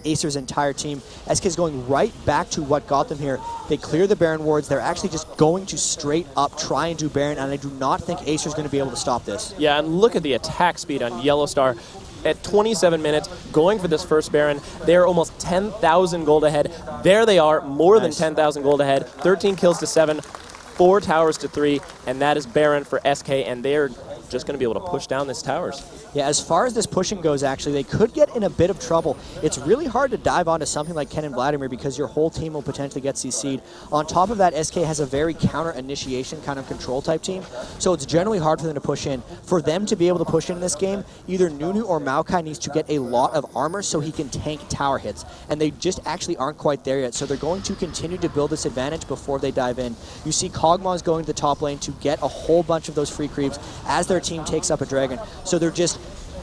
Speaker 2: Acer's entire team. SK is going right back to what got them here. They clear the Baron wards. They're actually just going to straight up try and do Baron, and I do not think Acer's going to be able to stop this.
Speaker 1: Yeah, and look at the attack speed on Yellowstar. At 27 minutes, going for this first Baron, they're almost 10,000 gold ahead. There they are, more than 10,000 gold ahead. 13 kills to 7, 4 towers to 3, and that is Baron for SK, and they're just going to be able to push down these towers.
Speaker 2: Yeah, as far as this pushing goes, actually, they could get in a bit of trouble. It's really hard to dive onto something like Kennen Vladimir because your whole team will potentially get CC'd. On top of that, SK has a very counter-initiation kind of control type team, so it's generally hard for them to push in. For them to be able to push in this game, either Nunu or Maokai needs to get a lot of armor so he can tank tower hits, and they just actually aren't quite there yet, so they're going to continue to build this advantage before they dive in. You see Kog'Maw is going to the top lane to get a whole bunch of those free creeps as their team takes up a dragon, so they're just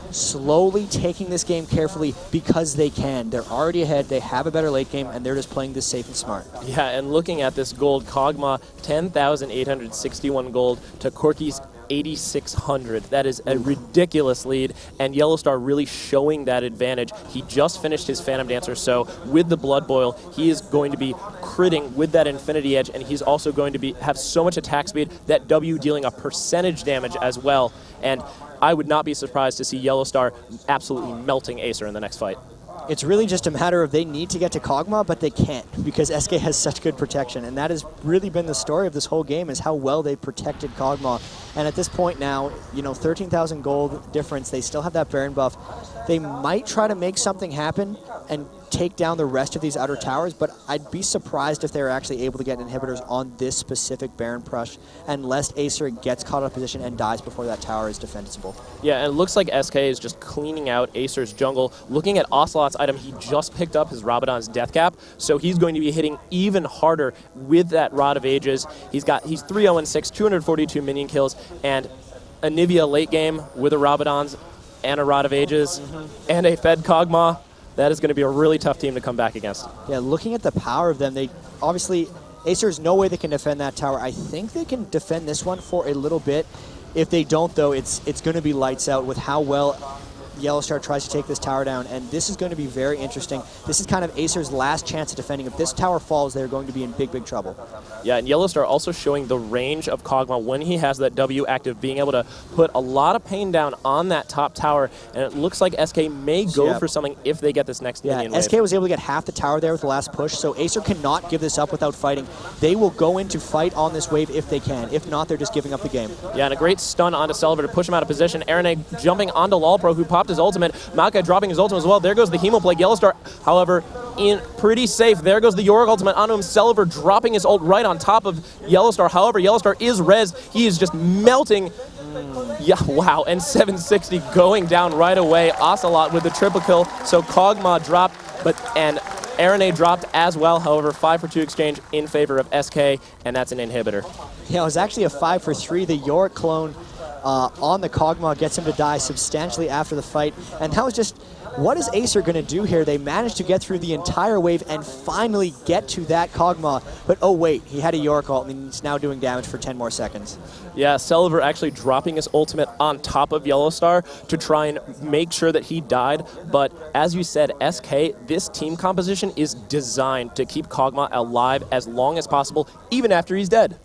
Speaker 2: slowly taking this game carefully because they can. They're already ahead, they have a better late game, and they're just playing this safe and smart.
Speaker 1: Yeah, and looking at this gold, Kog'Maw, 10,861 gold to Corki's 8,600. That is a ridiculous lead, and Yellowstar really showing that advantage. He just finished his Phantom Dancer, so with the Blood Boil, he is going to be critting with that Infinity Edge, and he's also going to have so much attack speed that W dealing a percentage damage as well. And I would not be surprised to see Yellowstar absolutely melting Acer in the next fight.
Speaker 2: It's really just a matter of they need to get to Kog'Maw, but they can't because SK has such good protection. And that has really been the story of this whole game, is how well they protected Kog'Maw. And at this point now, 13,000 gold difference. They still have that Baron buff. They might try to make something happen and take down the rest of these outer towers, but I'd be surprised if they're actually able to get inhibitors on this specific Baron push unless Acer gets caught out of position and dies before that tower is defensible.
Speaker 1: Yeah, and it looks like SK is just cleaning out Acer's jungle. Looking at Ocelot's item, he just picked up his Rabadon's Death Cap, so he's going to be hitting even harder with that Rod of Ages. He's 3-0-6, 242 minion kills, and Anivia late game with a Rabadon's and a Rod of Ages and a fed Kog'Maw. That is going to be a really tough team to come back against.
Speaker 2: Yeah, looking at the power of them, they obviously, Acer's no way they can defend that tower. I think they can defend this one for a little bit. If they don't, though, it's going to be lights out with how well Yellowstar tries to take this tower down, and this is going to be very interesting. This is kind of Acer's last chance at defending. If this tower falls, they're going to be in big, big trouble. Yeah,
Speaker 1: and Yellowstar also showing the range of Kog'Maw when he has that W active, being able to put a lot of pain down on that top tower, and it looks like SK may go for something if they get this next minion wave.
Speaker 2: SK was able to get half the tower there with the last push, so Acer cannot give this up without fighting. They will go in to fight on this wave if they can. If not, they're just giving up the game.
Speaker 1: Yeah, and a great stun onto Selver to push him out of position. Arene jumping onto Lolpro, who popped his ultimate. Maokai dropping his ultimate as well. There goes the Hemoplague. Yellowstar, however, in pretty safe. There goes the Yorick ultimate onto him. Selver dropping his ult right on top of Yellowstar. However, Yellowstar is res. He is just melting. Yeah, wow. And 760 going down right away. Ocelot with the triple kill. So Kog'Maw dropped, and Arene dropped as well. However, 5-for-2 exchange in favor of SK, and that's an inhibitor.
Speaker 2: Yeah, it was actually a 5-for-3. The Yorick clone on the Kog'Maw gets him to die substantially after the fight. And that was just, what is Acer going to do here? They managed to get through the entire wave and finally get to that Kog'Maw. But oh wait, he had a Yorick ult and he's now doing damage for 10 more seconds.
Speaker 1: Yeah, Selver actually dropping his ultimate on top of Yellowstar to try and make sure that he died. But as you said, SK, this team composition is designed to keep Kog'Maw alive as long as possible, even after he's dead.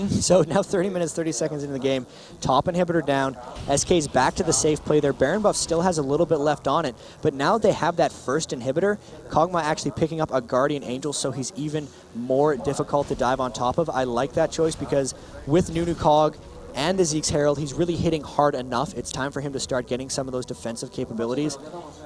Speaker 2: So now 30 minutes, 30 seconds into the game, top inhibitor down, SK's back to the safe play. Their Baron buff still has a little bit left on it, but now that they have that first inhibitor, Kog'Maw actually picking up a Guardian Angel, so he's even more difficult to dive on top of. I like that choice because with Nunu Kog and the Zeke's Herald, he's really hitting hard enough. It's time for him to start getting some of those defensive capabilities.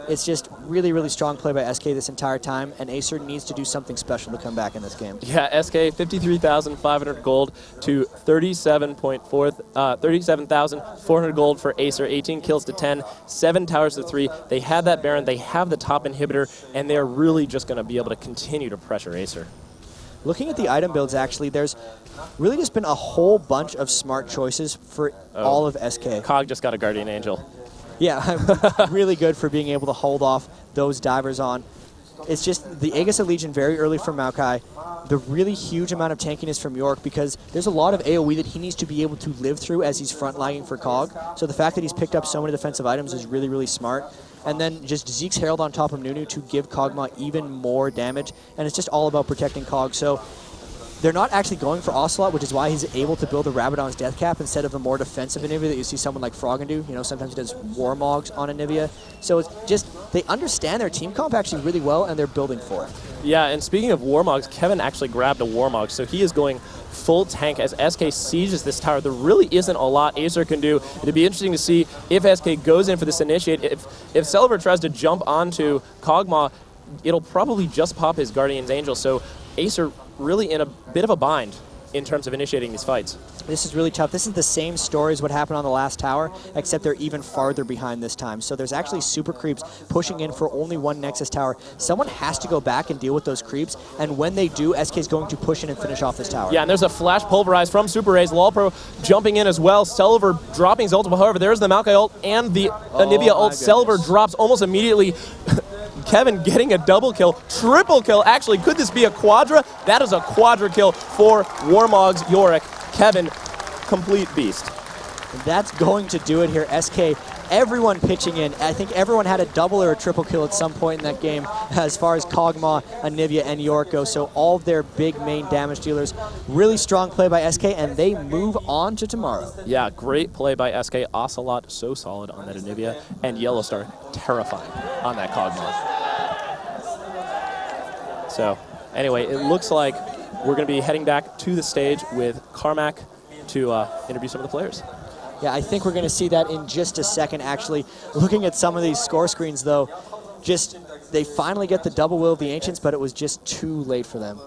Speaker 2: It's just really, really strong play by SK this entire time, and Acer needs to do something special to come back in this game.
Speaker 1: Yeah, SK 53,500 gold to 37,400 gold for Acer, 18 kills to 10, 7 towers to 3. They have that Baron, they have the top inhibitor, and they're really just going to be able to continue to pressure Acer.
Speaker 2: Looking at the item builds, actually, there's really just been a whole bunch of smart choices for all of SK.
Speaker 1: Cog just got a Guardian Angel.
Speaker 2: Yeah, really good for being able to hold off those divers on. It's just the Aegis of Legion very early from Maokai, the really huge amount of tankiness from York, because there's a lot of AoE that he needs to be able to live through as he's front-lagging for Cog. So the fact that he's picked up so many defensive items is really, really smart. And then just Zeke's Herald on top of Nunu to give Kog'Maw even more damage, and it's just all about protecting Cog. So they're not actually going for Ocelot, which is why he's able to build a Rabadon's Death Cap instead of a more defensive Anivia that you see someone like Froggen do. You know, sometimes he does Warmogs on Anivia. So it's just, they understand their team comp actually really well, and they're building for it.
Speaker 1: Yeah, and speaking of Warmogs, Kevin actually grabbed a Warmog, so he is going full tank as SK sieges this tower. There really isn't a lot Acer can do. It'd be interesting to see if SK goes in for this initiate. If Celiver tries to jump onto Kog'Maw, it'll probably just pop his Guardian's Angel, so Acer really in a bit of a bind in terms of initiating these fights.
Speaker 2: This is really tough. This is the same story as what happened on the last tower, except they're even farther behind this time. So there's actually super creeps pushing in for only one Nexus tower. Someone has to go back and deal with those creeps, and when they do, SK is going to push in and finish off this tower.
Speaker 1: Yeah, and there's a flash pulverize from Super Rays. Lolpro jumping in as well. Celiver dropping his ultimate. However, there's the Maokai ult and the Anivia ult. Celiver drops almost immediately. Kevin getting a double kill, triple kill. Actually, could this be a quadra? That is a quadra kill for Warmog's Yorick. Kevin, complete beast.
Speaker 2: That's going to do it here. SK, everyone pitching in. I think everyone had a double or a triple kill at some point in that game as far as Kog'Maw, Anivia, and York go. So all of their big main damage dealers. Really strong play by SK, and they move on to tomorrow.
Speaker 1: Yeah, great play by SK. Ocelot so solid on that Anivia, and Yellowstar terrifying on that Kog'Maw. So anyway, it looks like we're going to be heading back to the stage with Carmack to interview some of the players.
Speaker 2: Yeah, I think we're going to see that in just a second, actually. Looking at some of these score screens, though, just they finally get the double will of the Ancients, but it was just too late for them.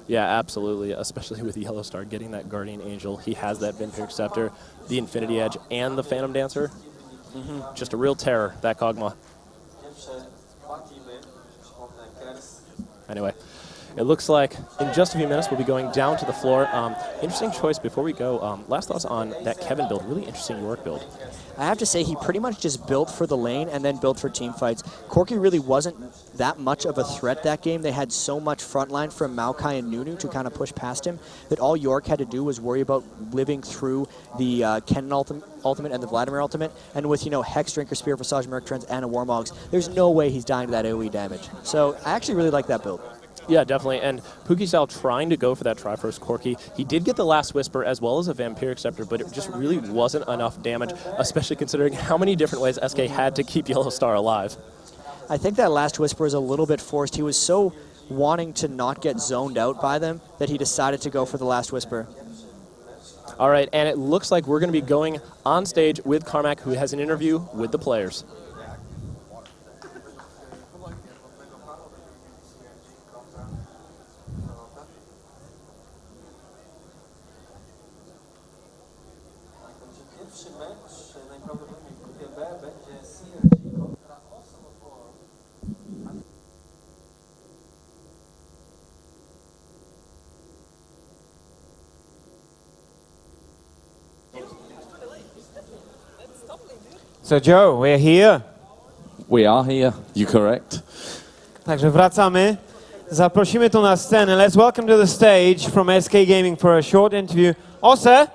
Speaker 1: Yeah, absolutely, especially with Yellowstar getting that Guardian Angel. He has that Vampiric Scepter, the Infinity Edge, and the Phantom Dancer. Just a real terror, that Kog'Maw. Anyway, it looks like in just a few minutes we'll be going down to the floor. Interesting choice before we go. Last thoughts on that Kevin build. Really interesting York build.
Speaker 2: I have to say he pretty much just built for the lane and then built for team fights. Corki really wasn't that much of a threat that game. They had so much frontline from Maokai and Nunu to kind of push past him that all York had to do was worry about living through the Kennen ultimate and the Vladimir ultimate. And with, you know, Hex, Drinker, Spear, Visage, Merc Trends, and a Warmogs, there's no way he's dying to that AoE damage. So I actually really like that build.
Speaker 1: Yeah, definitely. And Pukisal trying to go for that Triforce Corki. He did get the Last Whisper as well as a Vampiric Scepter, but it just really wasn't enough damage, especially considering how many different ways SK had to keep Yellowstar alive.
Speaker 2: I think that Last Whisper is a little bit forced. He was so wanting to not get zoned out by them that he decided to go for the Last Whisper.
Speaker 1: All right, and it looks like we're going to be going on stage with Carmack, who has an interview with the players.
Speaker 3: So Joe, we're here.
Speaker 4: We are here, you correct.
Speaker 3: Także wracamy. Zaprosimy tu na scenę. Let's welcome to the stage from SK Gaming for a short interview. Acer.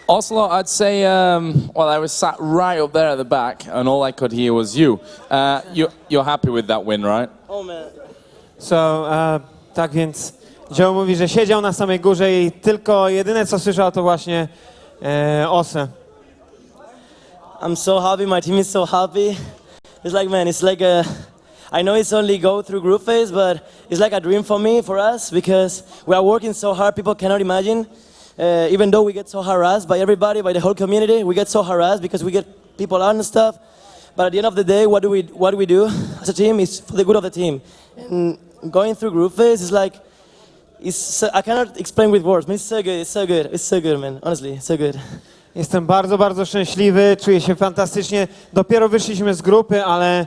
Speaker 4: Ocelot, I'd say, well, I was sat right up there at the back, and all I could hear was you. You're happy with that win, right?
Speaker 5: Oh man.
Speaker 3: So, tak więc Joe mówi, że siedział na samej górze i tylko jedyne co słyszał to właśnie Ose.
Speaker 5: I'm so happy, my team is so happy. It's like, man, it's like I know it's only go through group phase, but it's like a dream for me, for us, because we are working so hard, people cannot imagine. Even though we get so harassed by everybody, by the whole community, we get so harassed because we get people on and stuff. But at the end of the day, what do we do as a team is for the good of the team. And going through group phase is like, I cannot explain with words. I mean, it's so good, it's so good, it's so good, man. Honestly, it's so good.
Speaker 3: Jestem bardzo, bardzo szczęśliwy, czuję się fantastycznie. Dopiero wyszliśmy z grupy, ale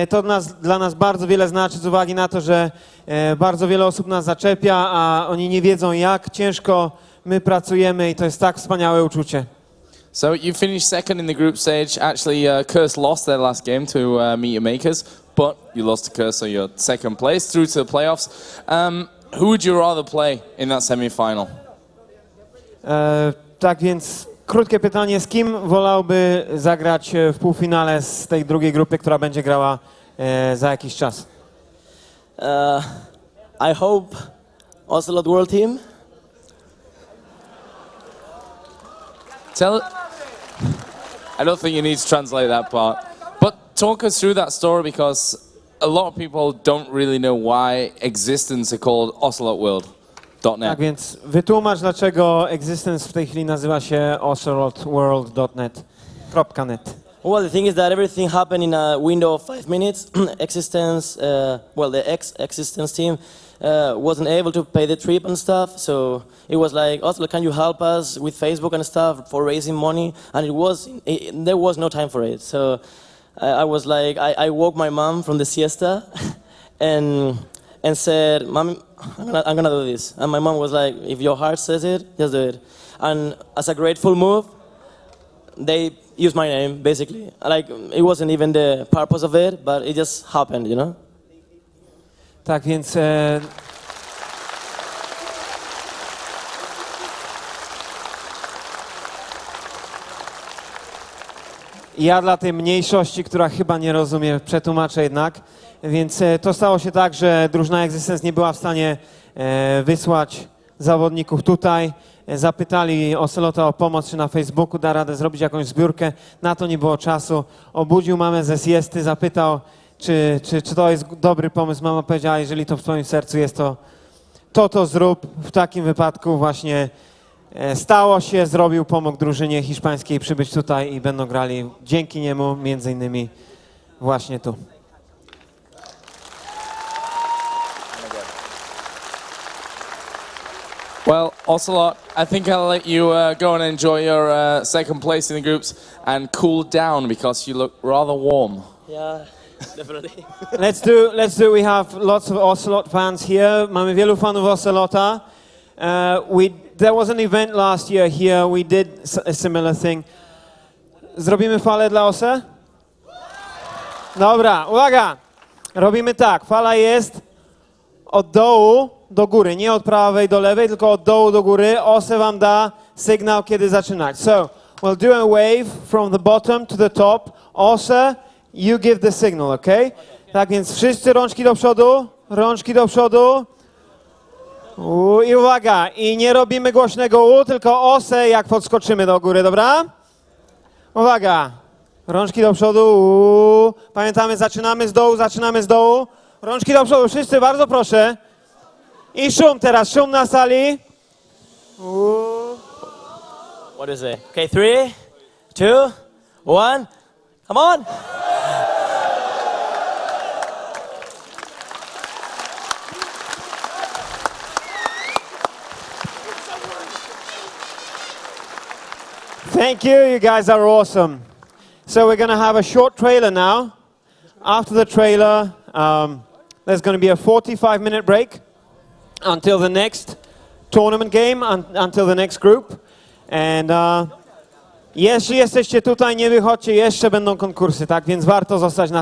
Speaker 3: to dla nas bardzo wiele znaczy z uwagi na to, że bardzo wiele osób nas zaczepia, a oni nie wiedzą, jak ciężko my pracujemy i to jest tak wspaniałe uczucie.
Speaker 4: So you finished second in the group stage. Actually, Curse lost their last game to Meet Your Makers, but you lost to Curse, so you're second place through to the playoffs. Who would you rather play in that semi-final?
Speaker 3: Tak więc krótkie pytanie, z kim wolałby zagrać w półfinale z tej drugiej grupy, która będzie grała za jakiś czas?
Speaker 5: I hope Ocelot World Team.
Speaker 4: I don't think you need to translate that part, but talk us through that story because a lot of people don't really know why Existence are called OcelotWorld.net.
Speaker 3: Tak więc wytłumacz, dlaczego Existence w tej chwili nazywa się OcelotWorld.net.
Speaker 5: Well, the thing is that everything happened in a window of 5 minutes. Existence, the ex-Existence team wasn't able to pay the trip and stuff, so it was like, Oslo, can you help us with Facebook and stuff for raising money? And there was no time for it. So I was like, I woke my mom from the siesta and said, Mom, I'm gonna do this. And my mom was like, if your heart says it, just do it. And as a grateful move, they used my name, basically. Like, it wasn't even the purpose of it, but it just happened, you know?
Speaker 3: Tak więc ja dla tej mniejszości, która chyba nie rozumie, przetłumaczę jednak. Więc to stało się tak, że drużyna Existence nie była w stanie wysłać zawodników tutaj. Zapytali Ocelota o pomoc, czy na Facebooku da radę zrobić jakąś zbiórkę. Na to nie było czasu. Obudził mamę ze siesty, zapytał, czy to jest dobry pomysł. Mama powiedziała, jeżeli to w twoim sercu jest, to zrób. W takim wypadku właśnie stało się, zrobił, pomógł drużynie hiszpańskiej przybyć tutaj i będą grali dzięki niemu między innymi właśnie tu.
Speaker 4: Well, Ocelot, I think I'll let you go and enjoy your second place in the groups and cool down because you look rather warm.
Speaker 5: Yeah, definitely.
Speaker 3: Let's do. We have lots of Ocelot fans here. Mamy wielu fanów Ocelota. There was an event last year here. We did a similar thing. Zrobimy falę dla Ose? Dobra, uwaga! Robimy tak. Fala jest od dołu do góry. Nie od prawej do lewej, tylko od dołu do góry. Ose wam da sygnał, kiedy zaczynać. So, we'll do a wave from the bottom to the top. Ose, you give the signal, okay? Tak więc wszyscy rączki do przodu. Rączki do przodu. I uwaga, i nie robimy głośnego U, tylko Ose, jak podskoczymy do góry, dobra? Uwaga, rączki do przodu, pamiętamy, zaczynamy z dołu, rączki do przodu, wszyscy, bardzo proszę. I szum teraz, szum na sali.
Speaker 5: What is it? Okay, 3, 2, 1, come on!
Speaker 3: Thank you, you guys are awesome. So we're going to have a short trailer now. After the trailer, there's going to be a 45-minute break until the next tournament game, until the next group. And jeśli jesteście tutaj, nie wychodźcie, jeszcze będą konkursy, tak? Więc warto zostać na